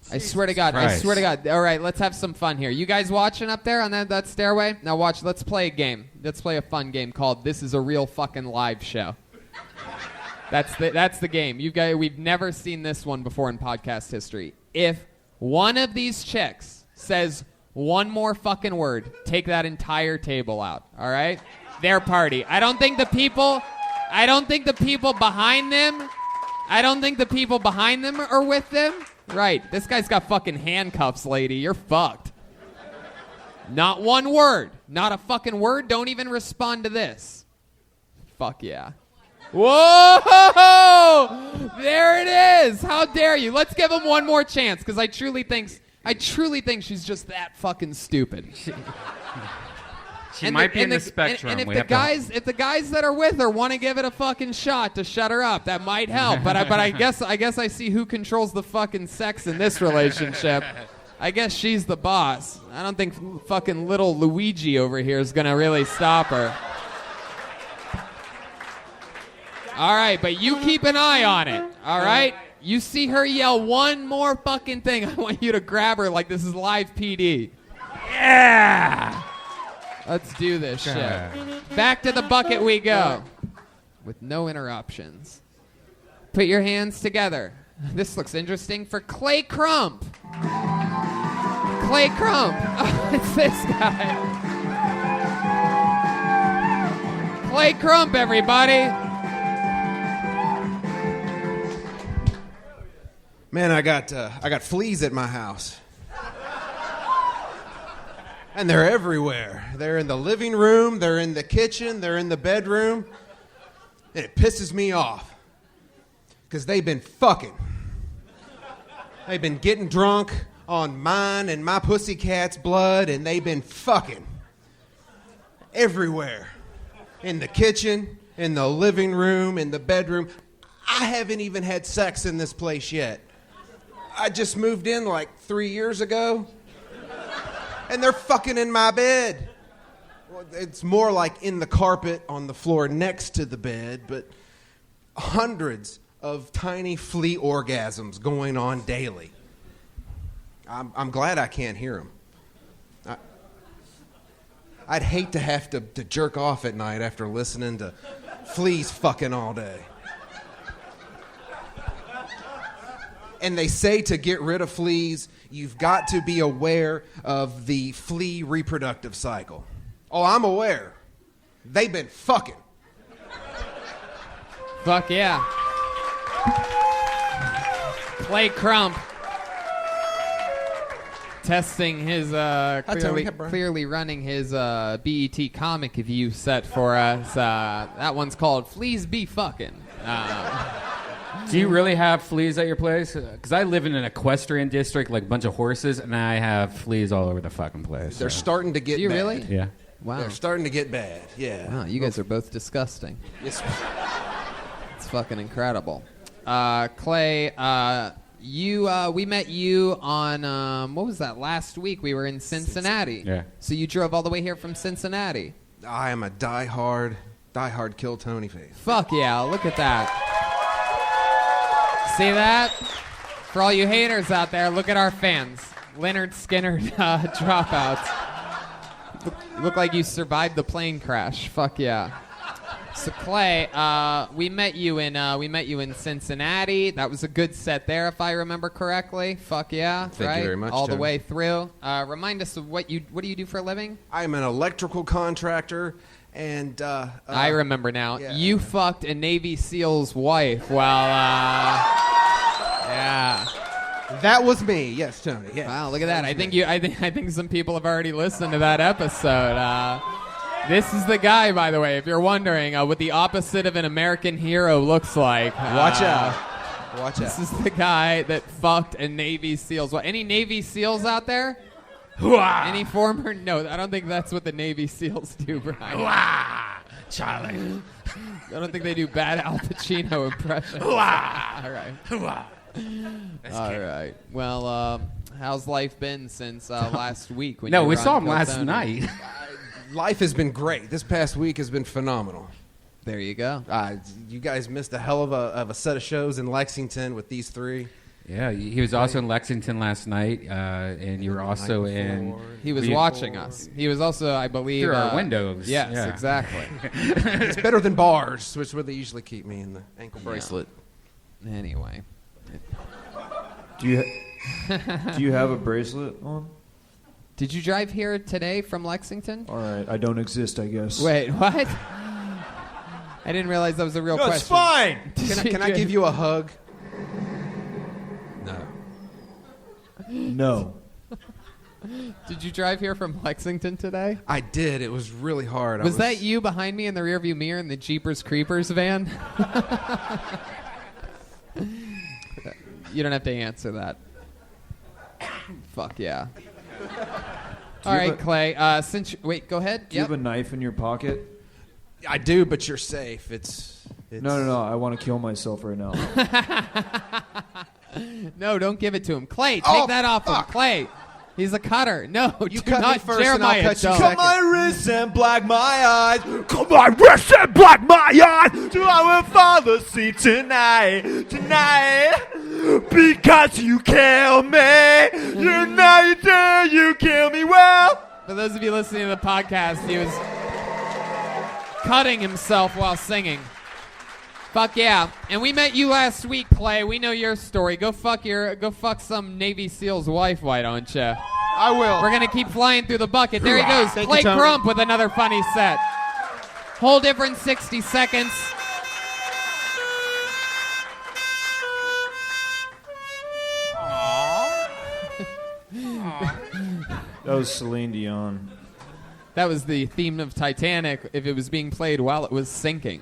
I swear to God. I Christ. swear to God. All right, let's have some fun here. You guys watching up there on that stairway? Now watch. Let's play a game. Let's play a fun game called This Is a Real Fucking Live Show. That's the game. We've never seen this one before in podcast history. If one of these chicks says one more fucking word, take that entire table out. All right? Their party. I don't think the people behind them are with them. Right. This guy's got fucking handcuffs, lady. You're fucked. Not one word. Not a fucking word. Don't even respond to this. Fuck yeah. Whoa! There it is. How dare you? Let's give him one more chance, because I truly think she's just that fucking stupid. She might be in the spectrum. And if the guys that are with her want to give it a fucking shot to shut her up, that might help. But I guess I see who controls the fucking sex in this relationship. I guess she's the boss. I don't think fucking little Luigi over here is gonna really stop her. All right, but you keep an eye on it. All right. You see her yell one more fucking thing, I want you to grab her like this is live PD. Yeah. Let's do this shit. Back to the bucket we go. With no interruptions. Put your hands together. This looks interesting for Clay Crump. Clay Crump. Oh, it's this guy. Clay Crump, everybody. Man, I got fleas at my house. And they're everywhere. They're in the living room, they're in the kitchen, they're in the bedroom. And it pisses me off. Because they've been fucking. They've been getting drunk on mine and my pussycat's blood, and they've been fucking. Everywhere. In the kitchen, in the living room, in the bedroom. I haven't even had sex in this place yet. I just moved in like 3 years ago. And they're fucking in my bed. Well, it's more like in the carpet on the floor next to the bed, but hundreds of tiny flea orgasms going on daily. I'm glad I can't hear them. I'd hate to have to jerk off at night after listening to fleas fucking all day. And they say to get rid of fleas, you've got to be aware of the flea reproductive cycle. Oh, I'm aware. They've been fucking. Fuck yeah. Clay Crump. Testing his, clearly running his BET comic view set for us. That one's called Fleas Be Fucking. Do you really have fleas at your place? Because I live in an equestrian district, like a bunch of horses, and I have fleas all over the fucking place. They're starting to get bad. Do you really? Yeah. Wow. They're starting to get bad, yeah. Wow, you guys are both disgusting. Yes. It's fucking incredible. Clay, we met you on, what was that, last week? We were in Cincinnati. Yeah. So you drove all the way here from Cincinnati. I am a diehard Kill Tony fan. Fuck yeah, look at that. See that? For all you haters out there, look at our fans. Leonard Skinner dropouts. Look like you survived the plane crash. Fuck yeah. So Clay, we met you in Cincinnati. That was a good set there, if I remember correctly. Fuck yeah. Thank you very much, All the Tony. way through. Remind us of what do you do for a living? I'm an electrical contractor, and I remember now. yeah. You fucked a Navy SEAL's wife while yeah. That was me. Yes, Tony. Yes. Wow, look at that. I think some people have already listened to that episode. This is the guy, by the way, if you're wondering what the opposite of an American hero looks like. Watch out. Watch This out. is the guy that fucked a Navy SEALs. What? Any Navy SEAls out there? Any former? No, I don't think that's what the Navy SEAls do, Brian. Charlie. I don't think they do bad Al Pacino impressions. All right. All right. Well, how's life been since last week? When No, you we were saw on him last Kill Tony? night. Life has been great. This past week has been phenomenal. There you go. You guys missed a hell of a set of shows in Lexington with these three. Yeah, he was also in Lexington last night, and you were also in. He was watching us. He was also, I believe, through our windows. Yes, Yeah. exactly. It's better than bars, which is where they usually keep me in the ankle bracelet. Anyway. Do you have a bracelet on? Did you drive here today from Lexington? All right, I don't exist, I guess. Wait, what? I didn't realize that was a real No, question. it's fine. Can I give you a hug? No. Did you drive here from Lexington today? I did. It was really hard. Was that you behind me in the rearview mirror in the Jeepers Creepers van? You don't have to answer that. Fuck yeah. All right, Clay. Wait, go ahead. Do you have a knife in your pocket? I do, but you're safe. It's No. I want to kill myself right now. No, don't give it to him. Clay, take that off him. Clay, he's a cutter. No, You do cut me not. first and Jeremiah, I'll cut you don't. second. my wrists and black my eyes. Come my wrists and black my eyes. Do I will father see tonight, because you kill me. You know you do. You kill me well. For those of you listening to the podcast, he was cutting himself while singing. Fuck yeah. And we met you last week, Clay. We know your story. Go fuck some Navy SEAL's wife, why don't you? I will. We're gonna keep flying through the bucket. There he goes. Thank Clay you, Tony. Crump with another funny set. Whole different 60 seconds. That was Celine Dion. That was the theme of Titanic if it was being played while it was sinking.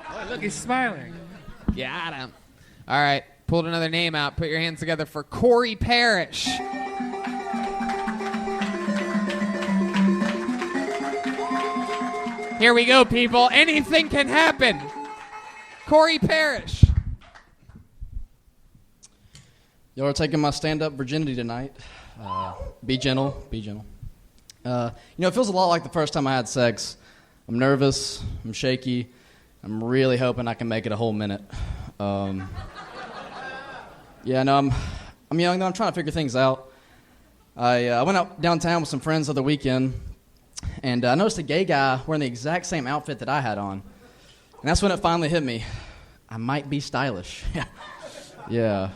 Oh, look, he's smiling. Got him. All right, pulled another name out. Put your hands together for Corey Parrish. Here we go, people. Anything can happen. Corey Parrish. Y'all are taking my stand-up virginity tonight. Be gentle. Be gentle. It feels a lot like the first time I had sex. I'm nervous. I'm shaky. I'm really hoping I can make it a whole minute. I'm young though. I'm trying to figure things out. I went out downtown with some friends the other weekend, and I noticed a gay guy wearing the exact same outfit that I had on. And that's when it finally hit me. I might be stylish. Yeah.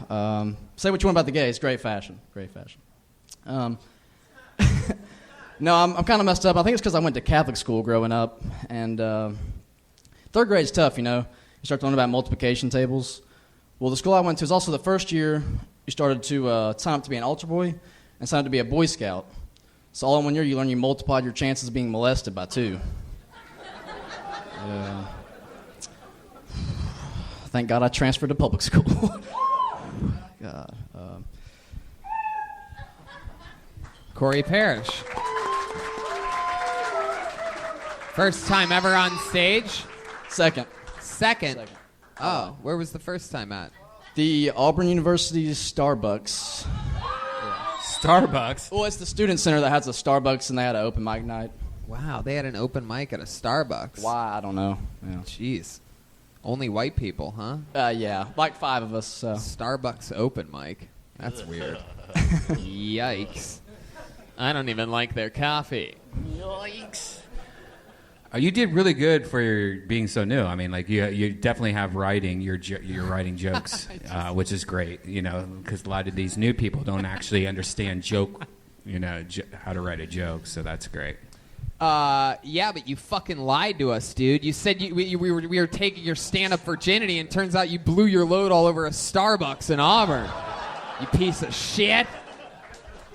Say what you want about the gays. Great fashion. Great fashion. No, I'm kind of messed up. I think it's because I went to Catholic school growing up. And third grade's tough, You start to learn about multiplication tables. Well, the school I went to was also the first year you started to sign up to be an altar boy and sign up to be a Boy Scout. So all in 1 year you learn you multiplied your chances of being molested by 2. Thank God I transferred to public school. God. Corey Parrish. First time ever on stage? Second. Oh, where was the first time at? The Auburn University's Starbucks. Starbucks? Well, it's the student center that has a Starbucks, and they had an open mic night. Wow, they had an open mic at a Starbucks. Why? I don't know. Yeah. Jeez. Only white people, huh? Yeah, like 5 of us. So. Starbucks open mic. That's weird. Yikes. I don't even like their coffee. Yikes. You did really good for being so new. I mean, you definitely have writing. You're writing jokes, which is great. Because a lot of these new people don't actually understand joke. How to write a joke. So that's great. Yeah, but you fucking lied to us, dude. You said we were taking your stand-up virginity, and turns out you blew your load all over a Starbucks in Auburn. You piece of shit.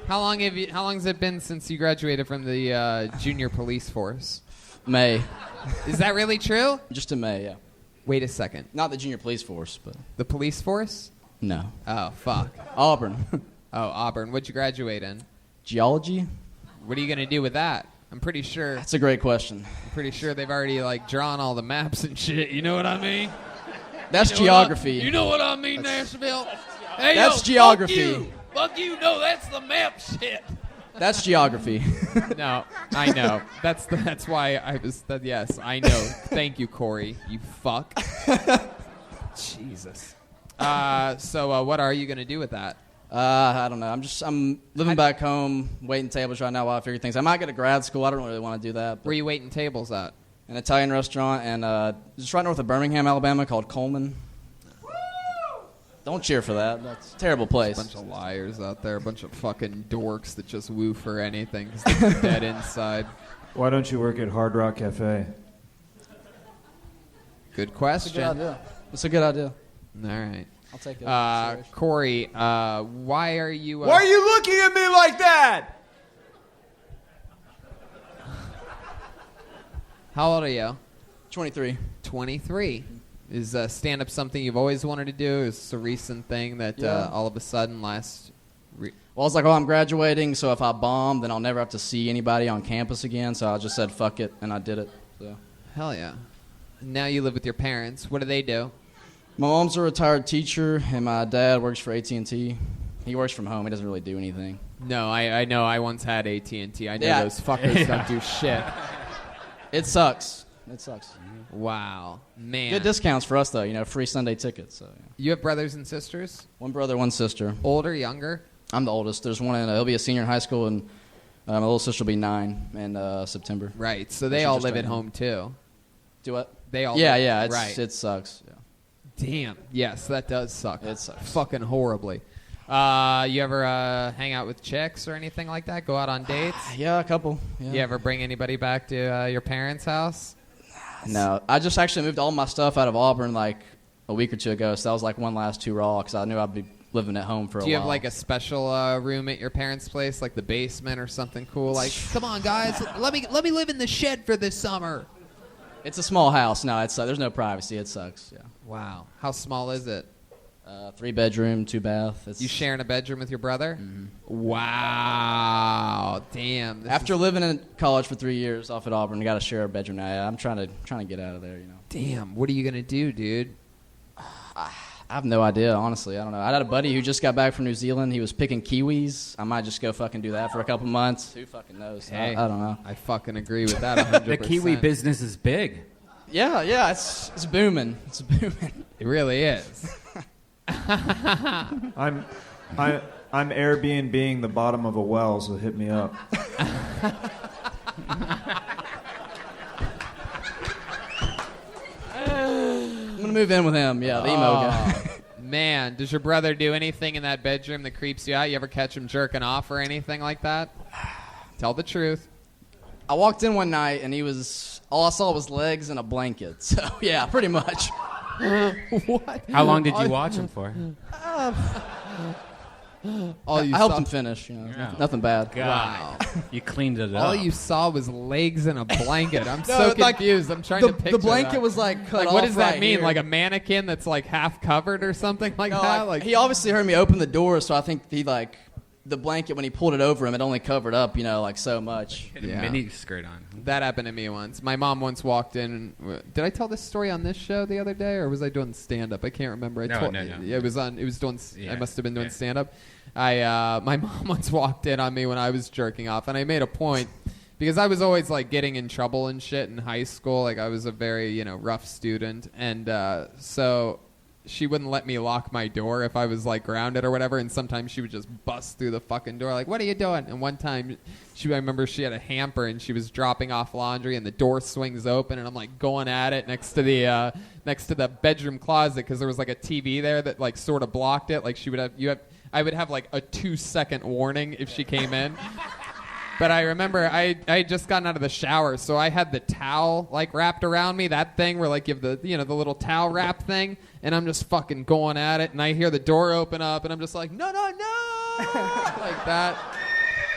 How long has it been since you graduated from the junior police force? May. Is that really true? Just in May, yeah. Wait a second. Not the junior police force, but The police force? no. Oh, fuck. Auburn. Oh, Auburn. What'd you graduate in? Geology? What are you gonna do with that? I'm pretty sure. That's a great question. I'm pretty sure they've already like drawn all the maps and shit. You know what I mean? That's You know what I- geography. you know what I mean, Nashville? Hey, That's yo, geography. Fuck you. No, that's the map shit. That's geography. No, I know. That's why I was. Yes, I know. Thank you, Corey. You fuck. Jesus. So what are you gonna do with that? I don't know. I'm living back home, waiting tables right now while I figure things. I might go to grad school. I don't really want to do that. Where are you waiting tables at? An Italian restaurant, and just right north of Birmingham, Alabama, called Coleman. Don't cheer for that. That's a terrible place. A bunch of liars out there. A bunch of fucking dorks that just woo for anything because they're dead inside. Why don't you work at Hard Rock Cafe? Good question. That's a good idea. All right. I'll take it. Corey, why are you... Why are you looking at me like that? How old are you? 23. 23. Is stand-up something you've always wanted to do? Is this a recent thing that Yeah. all of a sudden Well, I was like, I'm graduating, so if I bomb, then I'll never have to see anybody on campus again. So I just said, fuck it, and I did it. So. Hell yeah. Now you live with your parents. What do they do? My mom's a retired teacher, and my dad works for AT&T. He works from home. He doesn't really do anything. No, I know. I once had AT&T. I know Yeah. those fuckers don't do shit. It sucks. It sucks. Wow. Man. Good discounts for us, though. You know, free Sunday tickets. So, yeah. You have brothers and sisters? One brother, one sister. Older, younger? I'm the oldest. There's one in, he'll be a senior in high school, and my little sister will be 9 in September. Right. So they all live at home, too. Do what? They all Yeah, live, yeah. right. It sucks. Yeah. Damn. Yes, that does suck. It sucks. Fucking horribly. You ever hang out with chicks or anything like that? Go out on dates? Yeah, a couple. Yeah. You ever bring anybody back to your parents' house? No, I just actually moved all my stuff out of Auburn like a week or two ago, so that was like one last hurrah because I knew I'd be living at home for a while. Do you have like a special room at your parents' place, like the basement or something cool? Like, come on, guys, let me live in the shed for this summer. It's a small house. No, it's there's no privacy. It sucks. Yeah. Wow. How small is it? 3 bedroom, 2 bath. You sharing a bedroom with your brother? Mm-hmm. Wow. Damn. After living in college for 3 years off at Auburn, I got to share a bedroom now. Yeah, I'm trying to get out of there. You know. Damn. What are you gonna do, dude? I have no idea, honestly. I don't know. I had a buddy who just got back from New Zealand. He was picking kiwis. I might just go fucking do that for a couple months. Who fucking knows? Hey, I don't know. I fucking agree with that 100%. The kiwi business is big. Yeah, it's booming. It's booming. It really is. I'm Airbnb-ing the bottom of a well, so hit me up. I'm gonna move in with him. Yeah, the emo guy. Man, does your brother do anything in that bedroom that creeps you out? You ever catch him jerking off or anything like that? Tell the truth. I walked in one night and all I saw was legs and a blanket. So yeah, pretty much. What? How long did you watch him for? I helped him finish. You know, Yeah. nothing bad. Wow. You cleaned it up. All you saw was legs and a blanket. I'm so like, confused. I'm trying the, to picture the blanket that. was like cut Like, off. what does that right mean? here. Like a mannequin that's like half covered or something like No, that? like, he obviously heard me open the door, so I think the blanket when he pulled it over him, it only covered up, like so much. Had a mini skirt on. That happened to me once. My mom once walked in. Did I tell this story on this show the other day, or was I doing stand-up? I can't remember. No. Yeah, it was on. It was doing. Yeah. I must have been doing stand-up. My mom once walked in on me when I was jerking off, and I made a point because I was always like getting in trouble and shit in high school. Like I was a very rough student, and so she wouldn't let me lock my door if I was like grounded or whatever, and sometimes she would just bust through the fucking door like, what are you doing? And one time I remember she had a hamper and she was dropping off laundry and the door swings open and I'm like going at it next to the bedroom closet because there was like a TV there that like sort of blocked it. Like I would have like a 2-second warning if she came in. But I remember I had just gotten out of the shower, so I had the towel like wrapped around me, that thing where like you have the the little towel wrap thing, and I'm just fucking going at it, and I hear the door open up, and I'm just like, no, like that.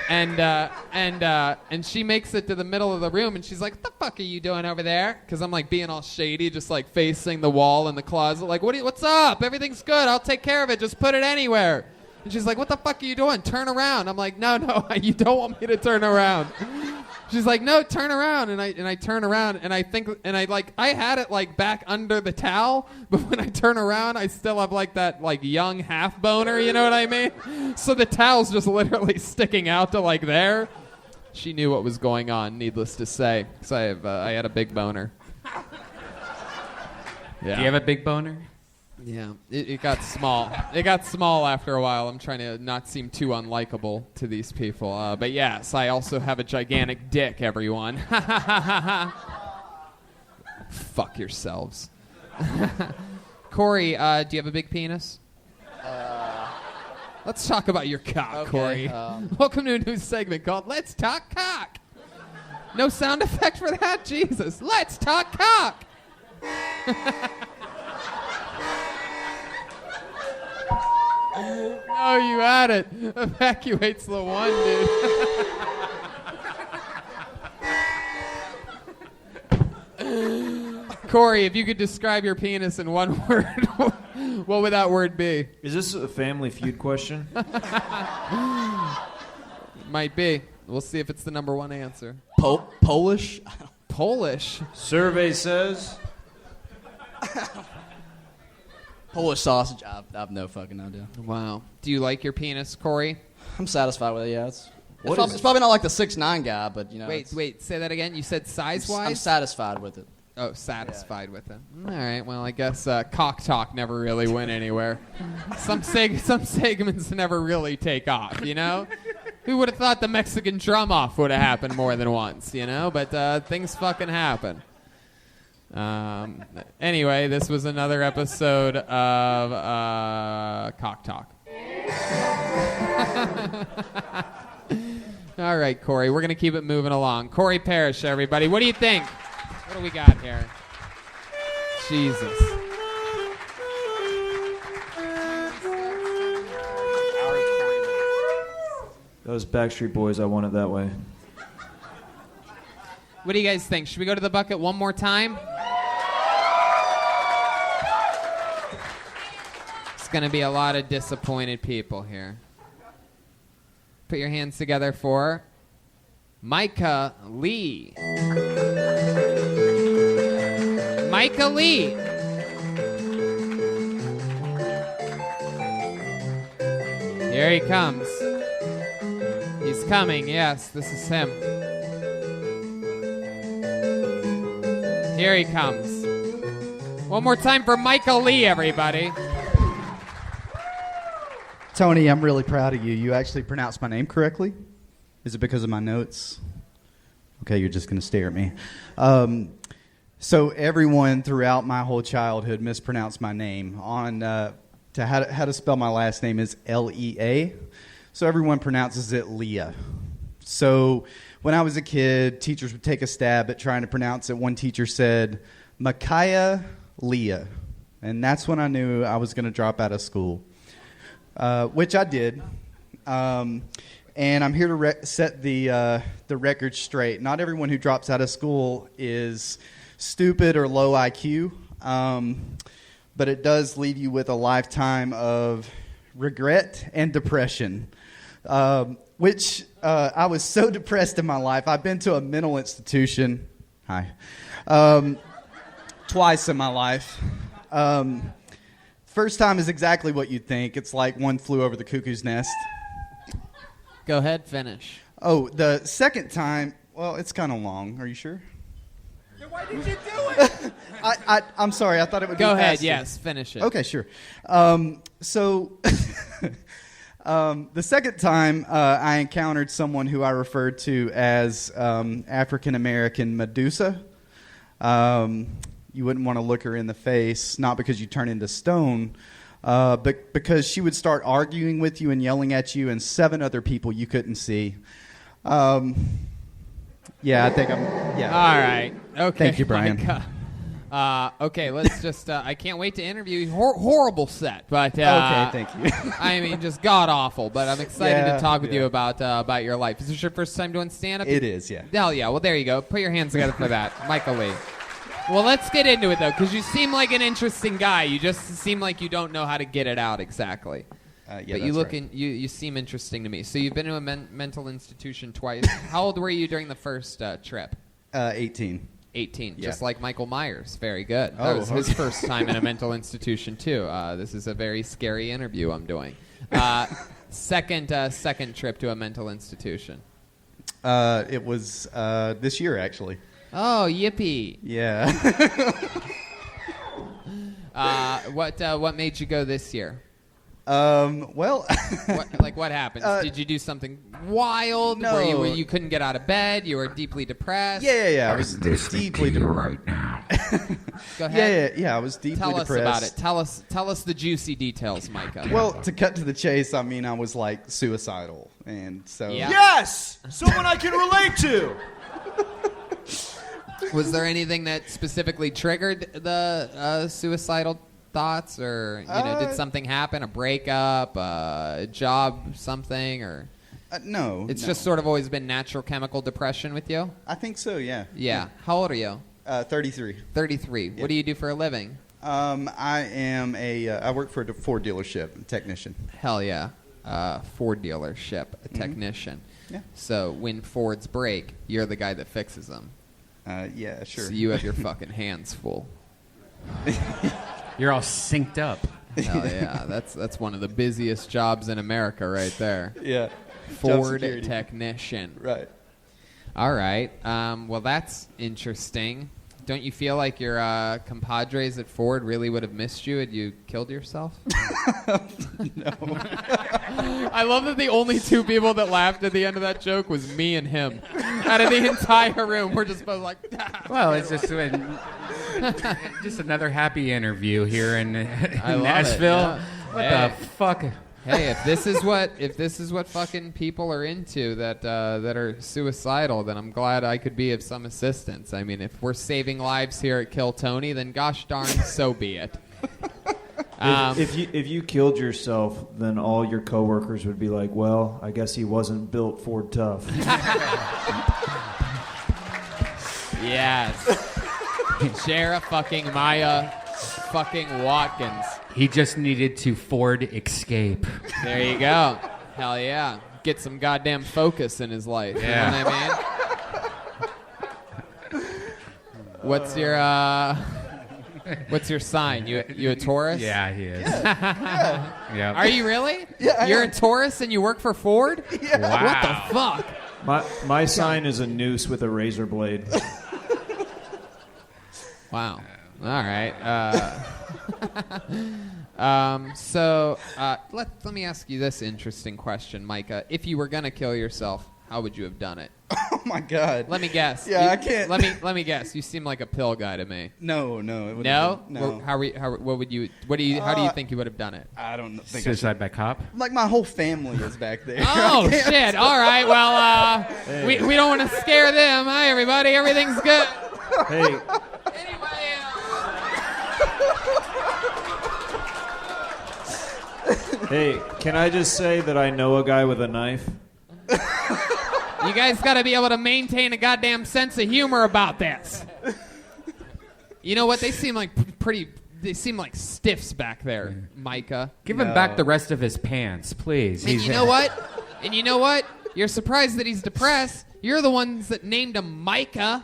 And she makes it to the middle of the room, and she's like, "What the fuck are you doing over there?" Because I'm like being all shady, just like facing the wall in the closet, like, what's up? Everything's good. I'll take care of it. Just put it anywhere. And she's like, "What the fuck are you doing? Turn around." I'm like, no, you don't want me to turn around. She's like, "No, turn around." And I turn around, and I had it like back under the towel, but when I turn around, I still have like that like young half boner, you know what I mean? So the towel's just literally sticking out to like there. She knew what was going on, needless to say, because I had a big boner. Yeah. Do you have a big boner? Yeah, it got small. It got small after a while. I'm trying to not seem too unlikable to these people. But yes, I also have a gigantic dick, everyone. Fuck yourselves. Corey, do you have a big penis? Let's talk about your cock, Okay, Corey. Welcome to a new segment called Let's Talk Cock. No sound effect for that? Jesus. Let's talk cock. Oh, you had it. Evacuates the one, dude. Corey, if you could describe your penis in one word, what would that word be? Is this a Family Feud question? Might be. We'll see if it's the number one answer. Polish? Polish? Survey says... Polish sausage. I have no fucking idea. Wow. Do you like your penis, Corey? I'm satisfied with it, yeah. It's probably not like the 6'9" guy, but, you know. Wait, say that again? You said size-wise? I'm satisfied with it. Oh, satisfied with it. All right, well, I guess cock talk never really went anywhere. Some segments never really take off, you know? Who would have thought the Mexican drum-off would have happened more than once, you know? But things fucking happen. Anyway, this was another episode of Cock Talk. All right, Corey, we're going to keep it moving along. Corey Parrish, everybody. What do you think? What do we got here? Jesus. Those Backstreet Boys, I want it that way. What do you guys think? Should we go to the bucket one more time? It's going to be a lot of disappointed people here. Put your hands together for Micah Lee. Micah Lee. Here he comes. He's coming, yes, this is him. Here he comes. One more time for Michael Lee, everybody. Tony, I'm really proud of you. You actually pronounced my name correctly. Is it because of my notes? Okay, you're just going to stare at me. So everyone throughout my whole childhood mispronounced my name. To how to spell my last name is Lea. So everyone pronounces it Leah. So when I was a kid, teachers would take a stab at trying to pronounce it. One teacher said, Micaiah Leah. And that's when I knew I was going to drop out of school, which I did. And I'm here to set the record straight. Not everyone who drops out of school is stupid or low IQ, but it does leave you with a lifetime of regret and depression, which I was so depressed in my life. I've been to a mental institution, twice in my life. First time is exactly what you'd think. It's like One Flew Over the Cuckoo's Nest. Go ahead, finish. Oh, the second time, well, it's kind of long. Are you sure? Why did you do it? I'm sorry. I thought it would Go be ahead, faster. yes, finish it. Okay, sure. So the second time I encountered someone who I referred to as African-American Medusa. You wouldn't want to look her in the face, not because you turn into stone, but because she would start arguing with you and yelling at you and 7 other people you couldn't see. Yeah, I think I'm. Yeah. All right. Okay. Thank you, Brian. Okay, let's just. I can't wait to interview you. Horrible set, but Okay, thank you. I mean, just god awful. But I'm excited Yeah, to talk with yeah. you about your life. Is this your first time doing stand-up? It is, yeah. Hell yeah. Well, there you go. Put your hands together for that, Michael Lee. Well, let's get into it though, because you seem like an interesting guy. You just seem like you don't know how to get it out exactly. Yeah, but you that's look right. you seem interesting to me. So you've been to a mental institution twice. How old were you during the first trip? 18. 18, Yeah. just like Michael Myers. Very good. That Oh, was his okay. first time in a mental institution too. This is a very scary interview I'm doing. Second trip to a mental institution. It was this year, actually. Oh, yippee! Yeah. What made you go this year? Well, what happened? Did you do something wild? No. Where you couldn't get out of bed? You were deeply depressed? Yeah. I was deeply depressed right now. Go ahead. Yeah. I was deeply Tell depressed. us about it. Tell us the juicy details, Micah. Well, to cut to the chase, I mean, I was like suicidal, and so Yeah. Yes! Someone I can relate to! Was there anything that specifically triggered the suicidal thoughts, or did something happen? A breakup, a job, something, or no? It's no. just sort of always been natural chemical depression with you. I think so. Yeah. Yeah. How old are you? 33. 33. What do you do for a living? I am I work for a Ford dealership, technician. Hell yeah. Ford dealership, a technician. Yeah. So when Fords break, you're the guy that fixes them. Yeah, sure. So you have your fucking hands full. You're all synced up. Hell yeah. That's one of the busiest jobs in America right there. Yeah. Ford technician. Right. All right. Well, that's interesting. Don't you feel like your compadres at Ford really would have missed you had you killed yourself? No. I love that the only two people that laughed at the end of that joke was me and him. Out of the entire room, we're just both like, Well, it's just just another happy interview here in Nashville. What the fuck? Hey, if this is what fucking people are into that are suicidal, then I'm glad I could be of some assistance. I mean, if we're saving lives here at Kill Tony, then gosh darn, so be it. If you killed yourself, then all your coworkers would be like, "Well, I guess he wasn't built Ford tough." Yes. Sheriff fucking Maya fucking Watkins. He just needed to Ford escape. There you go. Hell yeah. Get some goddamn focus in his life. Yeah. You know what I mean? What's your sign? You a Taurus? Yeah, he is. Yeah. Are you really? Yeah, You're a Taurus and you work for Ford? Yeah. What the fuck? My sign is a noose with a razor blade. Wow. All right. Let me ask you this interesting question, Micah. If you were gonna kill yourself, how would you have done it? Oh my God. Let me guess. Yeah, I can't. Let me guess. You seem like a pill guy to me. No. It wouldn't No? have been- no. How do you think you would have done it? I don't think. Suicide by cop? Like my whole family is back there. Oh I can't- shit! All right. Well, we don't want to scare them. Hi everybody. Everything's good. Hey. Hey, can I just say that I know a guy with a knife? You guys got to be able to maintain a goddamn sense of humor about this. You know what? They seem like They seem like stiffs back there, Micah. Give him back the rest of his pants, please. And you know what? And you know what? You're surprised that he's depressed. You're the ones that named him Micah.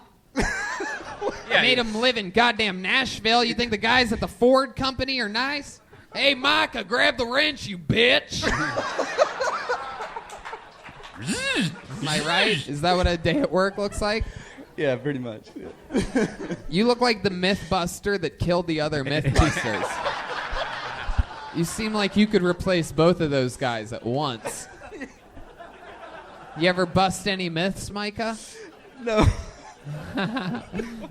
Made him live in goddamn Nashville. You think the guys at the Ford company are nice? Hey, Micah, grab the wrench, you bitch. Am I right? Is that what a day at work looks like? Yeah, pretty much. Yeah. You look like the Mythbuster that killed the other Mythbusters. You seem like you could replace both of those guys at once. You ever bust any myths, Micah? No.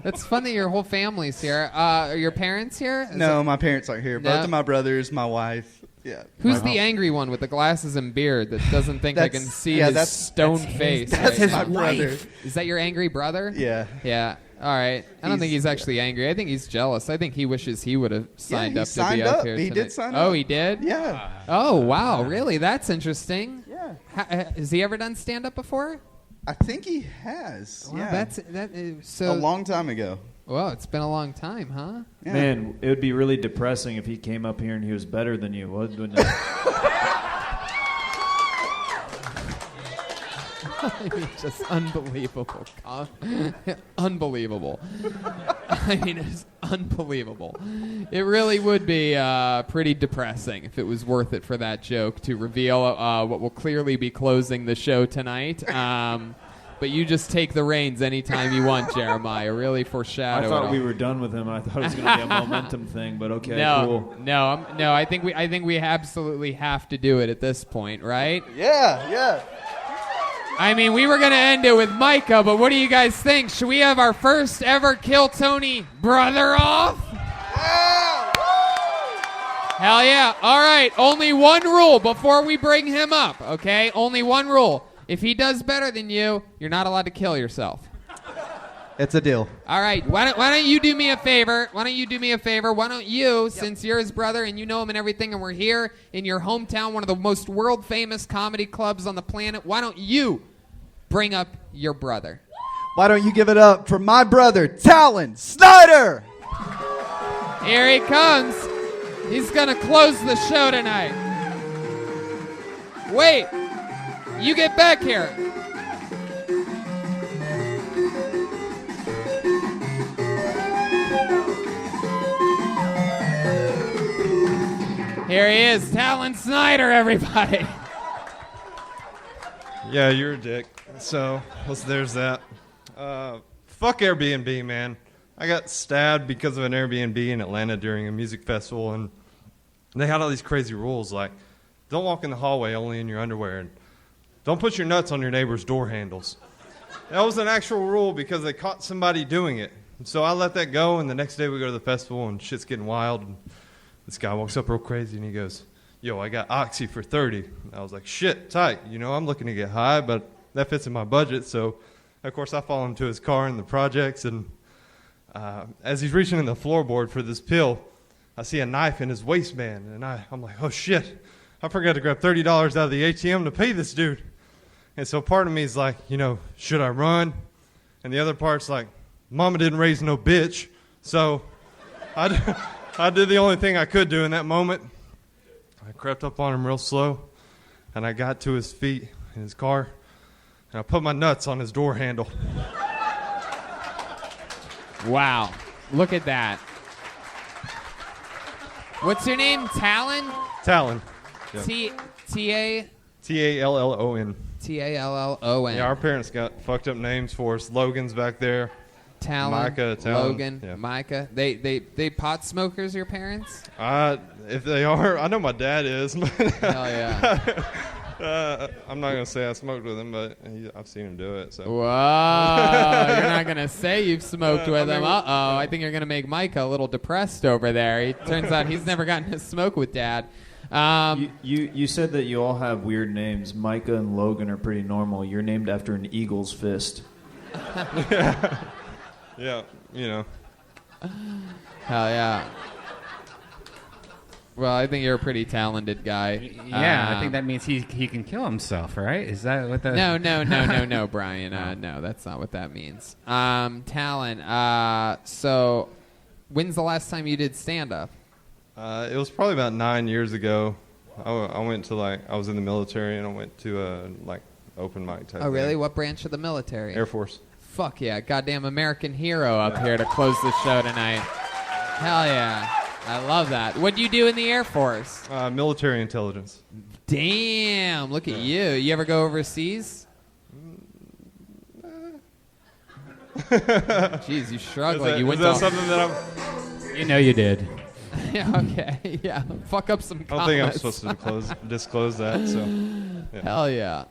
It's fun that your whole family's here. Are your parents here? No, my parents aren't here. No? Both of my brothers, my wife. Yeah. Who's the angry one with the glasses and beard that doesn't think I can see his stone face? That's right my now? brother. Is that your angry brother? Yeah. Yeah. All right. I don't think he's actually angry. I think he's jealous. I think he wishes he would have signed up to be up here He tonight. did sign Oh, up. he did? Yeah. Oh, wow. Really? That's interesting. Yeah. Has he ever done stand-up before? I think he has. Wow, yeah. So a long time ago. Well, it's been a long time, huh? Yeah. Man, it would be really depressing if he came up here and he was better than you. Wouldn't it? I mean, just unbelievable. Unbelievable. I mean, it's unbelievable. It really would be pretty depressing if it was worth it for that joke to reveal what will clearly be closing the show tonight. But you just take the reins anytime you want, Jeremiah. Really foreshadow. I thought we were done with him. I thought it was going to be a momentum thing, but okay, cool. No. I think we absolutely have to do it at this point, right? Yeah. I mean, we were going to end it with Micah, but what do you guys think? Should we have our first ever Kill Tony brother off? Hell yeah. All right, only one rule before we bring him up, okay? Only one rule. If he does better than you, you're not allowed to kill yourself. It's a deal. All right, why don't you do me a favor? Why don't you, since you're his brother and you know him and everything, and we're here in your hometown, one of the most world-famous comedy clubs on the planet, why don't you bring up your brother? Why don't you give it up for my brother, Talon Snyder? Here he comes. He's going to close the show tonight. Wait. You get back here. Here he is, Talon Snyder, everybody. Yeah, you're a dick. So, there's that. Fuck Airbnb, man. I got stabbed because of an Airbnb in Atlanta during a music festival, and they had all these crazy rules, like don't walk in the hallway only in your underwear, and don't put your nuts on your neighbor's door handles. That was an actual rule because they caught somebody doing it. And so I let that go, and the next day we go to the festival, and shit's getting wild, and this guy walks up real crazy, and he goes, yo, I got Oxy for 30. And I was like, shit, tight. You know, I'm looking to get high, but that fits in my budget. So, of course, I follow him to his car in the projects, and as he's reaching in the floorboard for this pill, I see a knife in his waistband, and I'm like, oh, shit. I forgot to grab $30 out of the ATM to pay this dude. And so part of me is like, you know, should I run? And the other part's like, mama didn't raise no bitch. So I did the only thing I could do in that moment. I crept up on him real slow, and I got to his feet in his car, and I put my nuts on his door handle. Wow. Look at that. What's your name? Talon? Talon. Yep. T-A? T-A-L-L-O-N. T-A-L-L-O-N. Yeah, our parents got fucked up names for us. Logan's back there. Talon, Micah, Logan, yeah. Micah. They pot smokers, your parents? If they are, I know my dad is. Hell yeah. I'm not going to say I smoked with him, but I've seen him do it. So. Whoa, you're not going to say you've smoked with him. Uh-oh, I think you're going to make Micah a little depressed over there. It turns out he's never gotten to smoke with Dad. You said that you all have weird names. Micah and Logan are pretty normal. You're named after an eagle's fist. Yeah, you know. Hell yeah. Well, I think you're a pretty talented guy. Yeah, I think that means he can kill himself, right? Is that what that? No, Brian. No, that's not what that means. Talon. So, when's the last time you did stand-up? It was probably about 9 years ago. I went to I was in the military, and I went to a open mic type. Oh, really? thing. What branch of the military? Air Force. Fuck yeah, goddamn American hero up here to close the show tonight. Hell yeah. I love that. What do you do in the Air Force? Military intelligence. Damn, look at you. You ever go overseas? Jeez, you shrug like you went to... Is that something that I'm... You know you did. Yeah, okay. Yeah, fuck up some comments. I don't think I'm supposed to disclose that, so... Yeah. Hell yeah.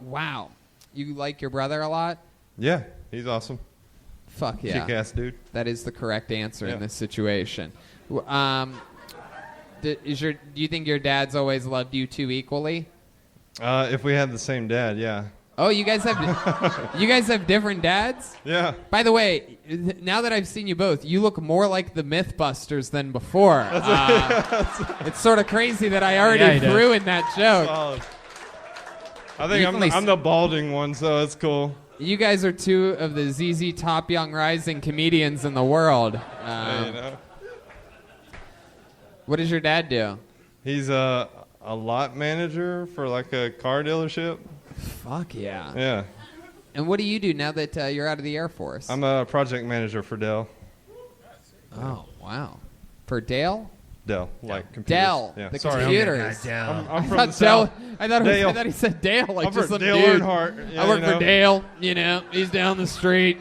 Wow. You like your brother a lot? Yeah, he's awesome. Fuck yeah. Kick-ass dude. That is the correct answer in this situation. Do you think your dad's always loved you two equally? If we had the same dad, yeah. Oh, you guys have different dads? Yeah. By the way, now that I've seen you both, you look more like the Mythbusters than before. It's sort of crazy that I already threw in that joke. Solid. I think I'm the balding one, so it's cool. You guys are two of the ZZ Top Young Rising comedians in the world. Hey, you know. What does your dad do? He's a lot manager for like a car dealership. Fuck yeah. Yeah. And what do you do now that you're out of the Air Force? I'm a project manager for Dell. Oh, wow. For Dell? Dell, like computers. Dell, Yeah. the Sorry, computers. I'm from the South. I thought he said Dale, like I'm just from some Dale dude. Earnhardt. Yeah, I work you know. for Dale. You know, he's down the street,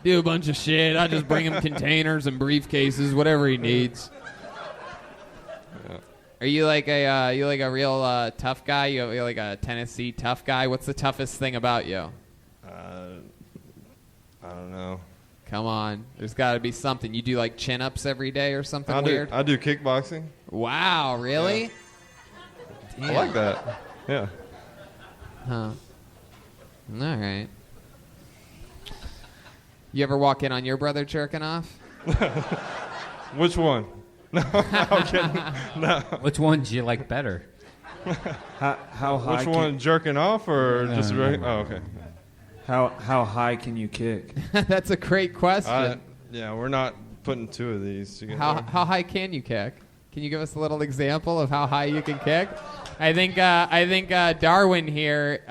do a bunch of shit. I just bring him containers and briefcases, whatever he needs. Yeah. Are you like a real tough guy? You're like a Tennessee tough guy. What's the toughest thing about you? I don't know. Come on, there's got to be something. You do like chin-ups every day or something weird? I do kickboxing. Wow, really? Yeah. I like that. Yeah. Huh. All right. You ever walk in on your brother jerking off? Which one? No, I'm kidding. No. Which one do you like better? How high? Which one, jerking off or No, just? no, no. Oh, okay. How high can you kick? That's a great question. Yeah, we're not putting two of these together. How high can you kick? Can you give us a little example of how high you can kick? I think Darwin here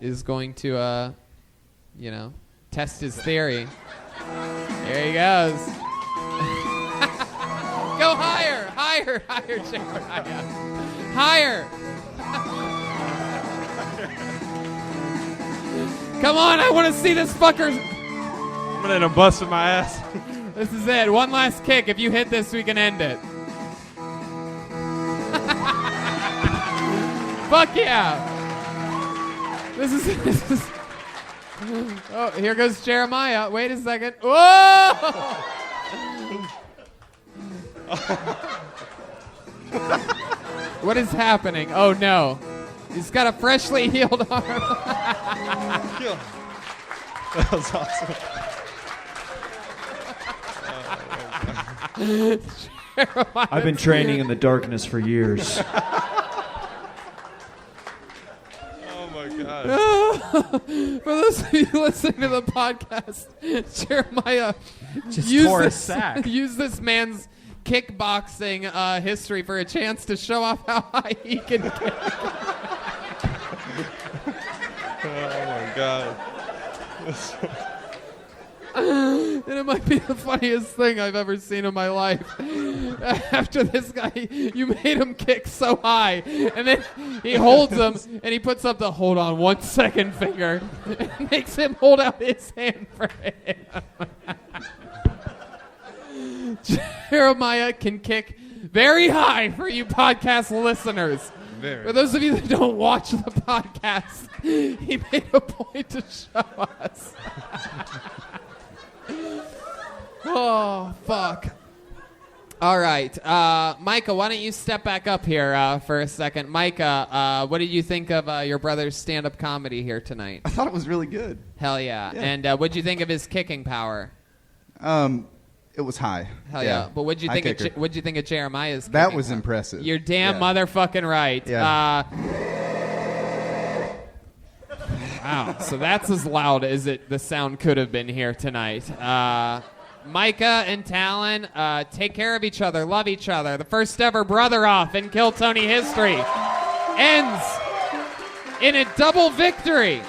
is going to, test his theory. There he goes. Go higher, Jeremiah. Higher. Come on, I want to see this fucker. I'm gonna end up busting my ass. This is it. One last kick. If you hit this, we can end it. Fuck yeah. This is. Oh, here goes Jeremiah. Wait a second. Whoa! What is happening? Oh no. He's got a freshly healed arm. That was awesome. I've been training in the darkness for years. Oh my god. For those of you listening to the podcast, Jeremiah Just used tore a this, sack. used this man's kickboxing history for a chance to show off how high he can kick. Oh my god. And it might be the funniest thing I've ever seen in my life. After this guy, you made him kick so high, and then he holds him, and he puts up the hold on 1 second finger, and makes him hold out his hand for him. Jeremiah can kick very high for you podcast listeners. Very. For those of you that don't watch the podcast, he made a point to show us. Oh, fuck. All right. Micah, why don't you step back up here for a second? Micah, what did you think of your brother's stand-up comedy here tonight? I thought it was really good. Hell yeah. And what did you think of his kicking power? It was high. Hell yeah. But what did you think? What'd you think of Jeremiah's? That kicking was power? impressive. You're damn Yeah. motherfucking right. Yeah. Wow. So that's as loud as the sound could have been here tonight. Micah and Talon, take care of each other, love each other. The first ever brother off in Kill Tony history ends in a double victory.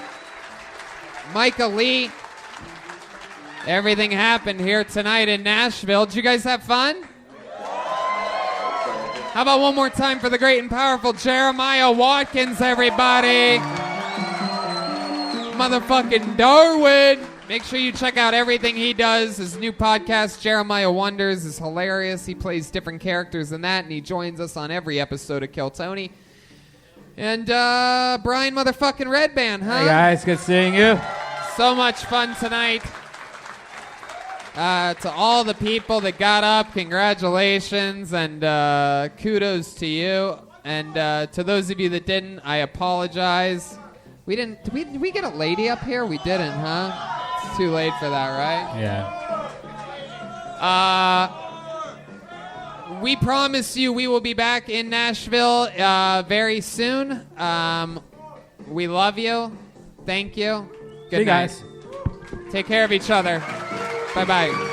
Micah Lee. Everything happened here tonight in Nashville. Did you guys have fun? How about one more time for the great and powerful Jeremiah Watkins, everybody? Motherfucking Darwin. Make sure you check out everything he does. His new podcast, Jeremiah Wonders, is hilarious. He plays different characters in that, and he joins us on every episode of Kill Tony. And Brian motherfucking Redban, huh? Hey guys, good seeing you. So much fun tonight. To all the people that got up, congratulations and kudos to you. And to those of you that didn't, I apologize. We didn't. Did we get a lady up here? We didn't, huh? It's too late for that, right? Yeah. We promise you we will be back in Nashville very soon. We love you. Thank you. Good See you night. guys. Take care of each other. Bye-bye.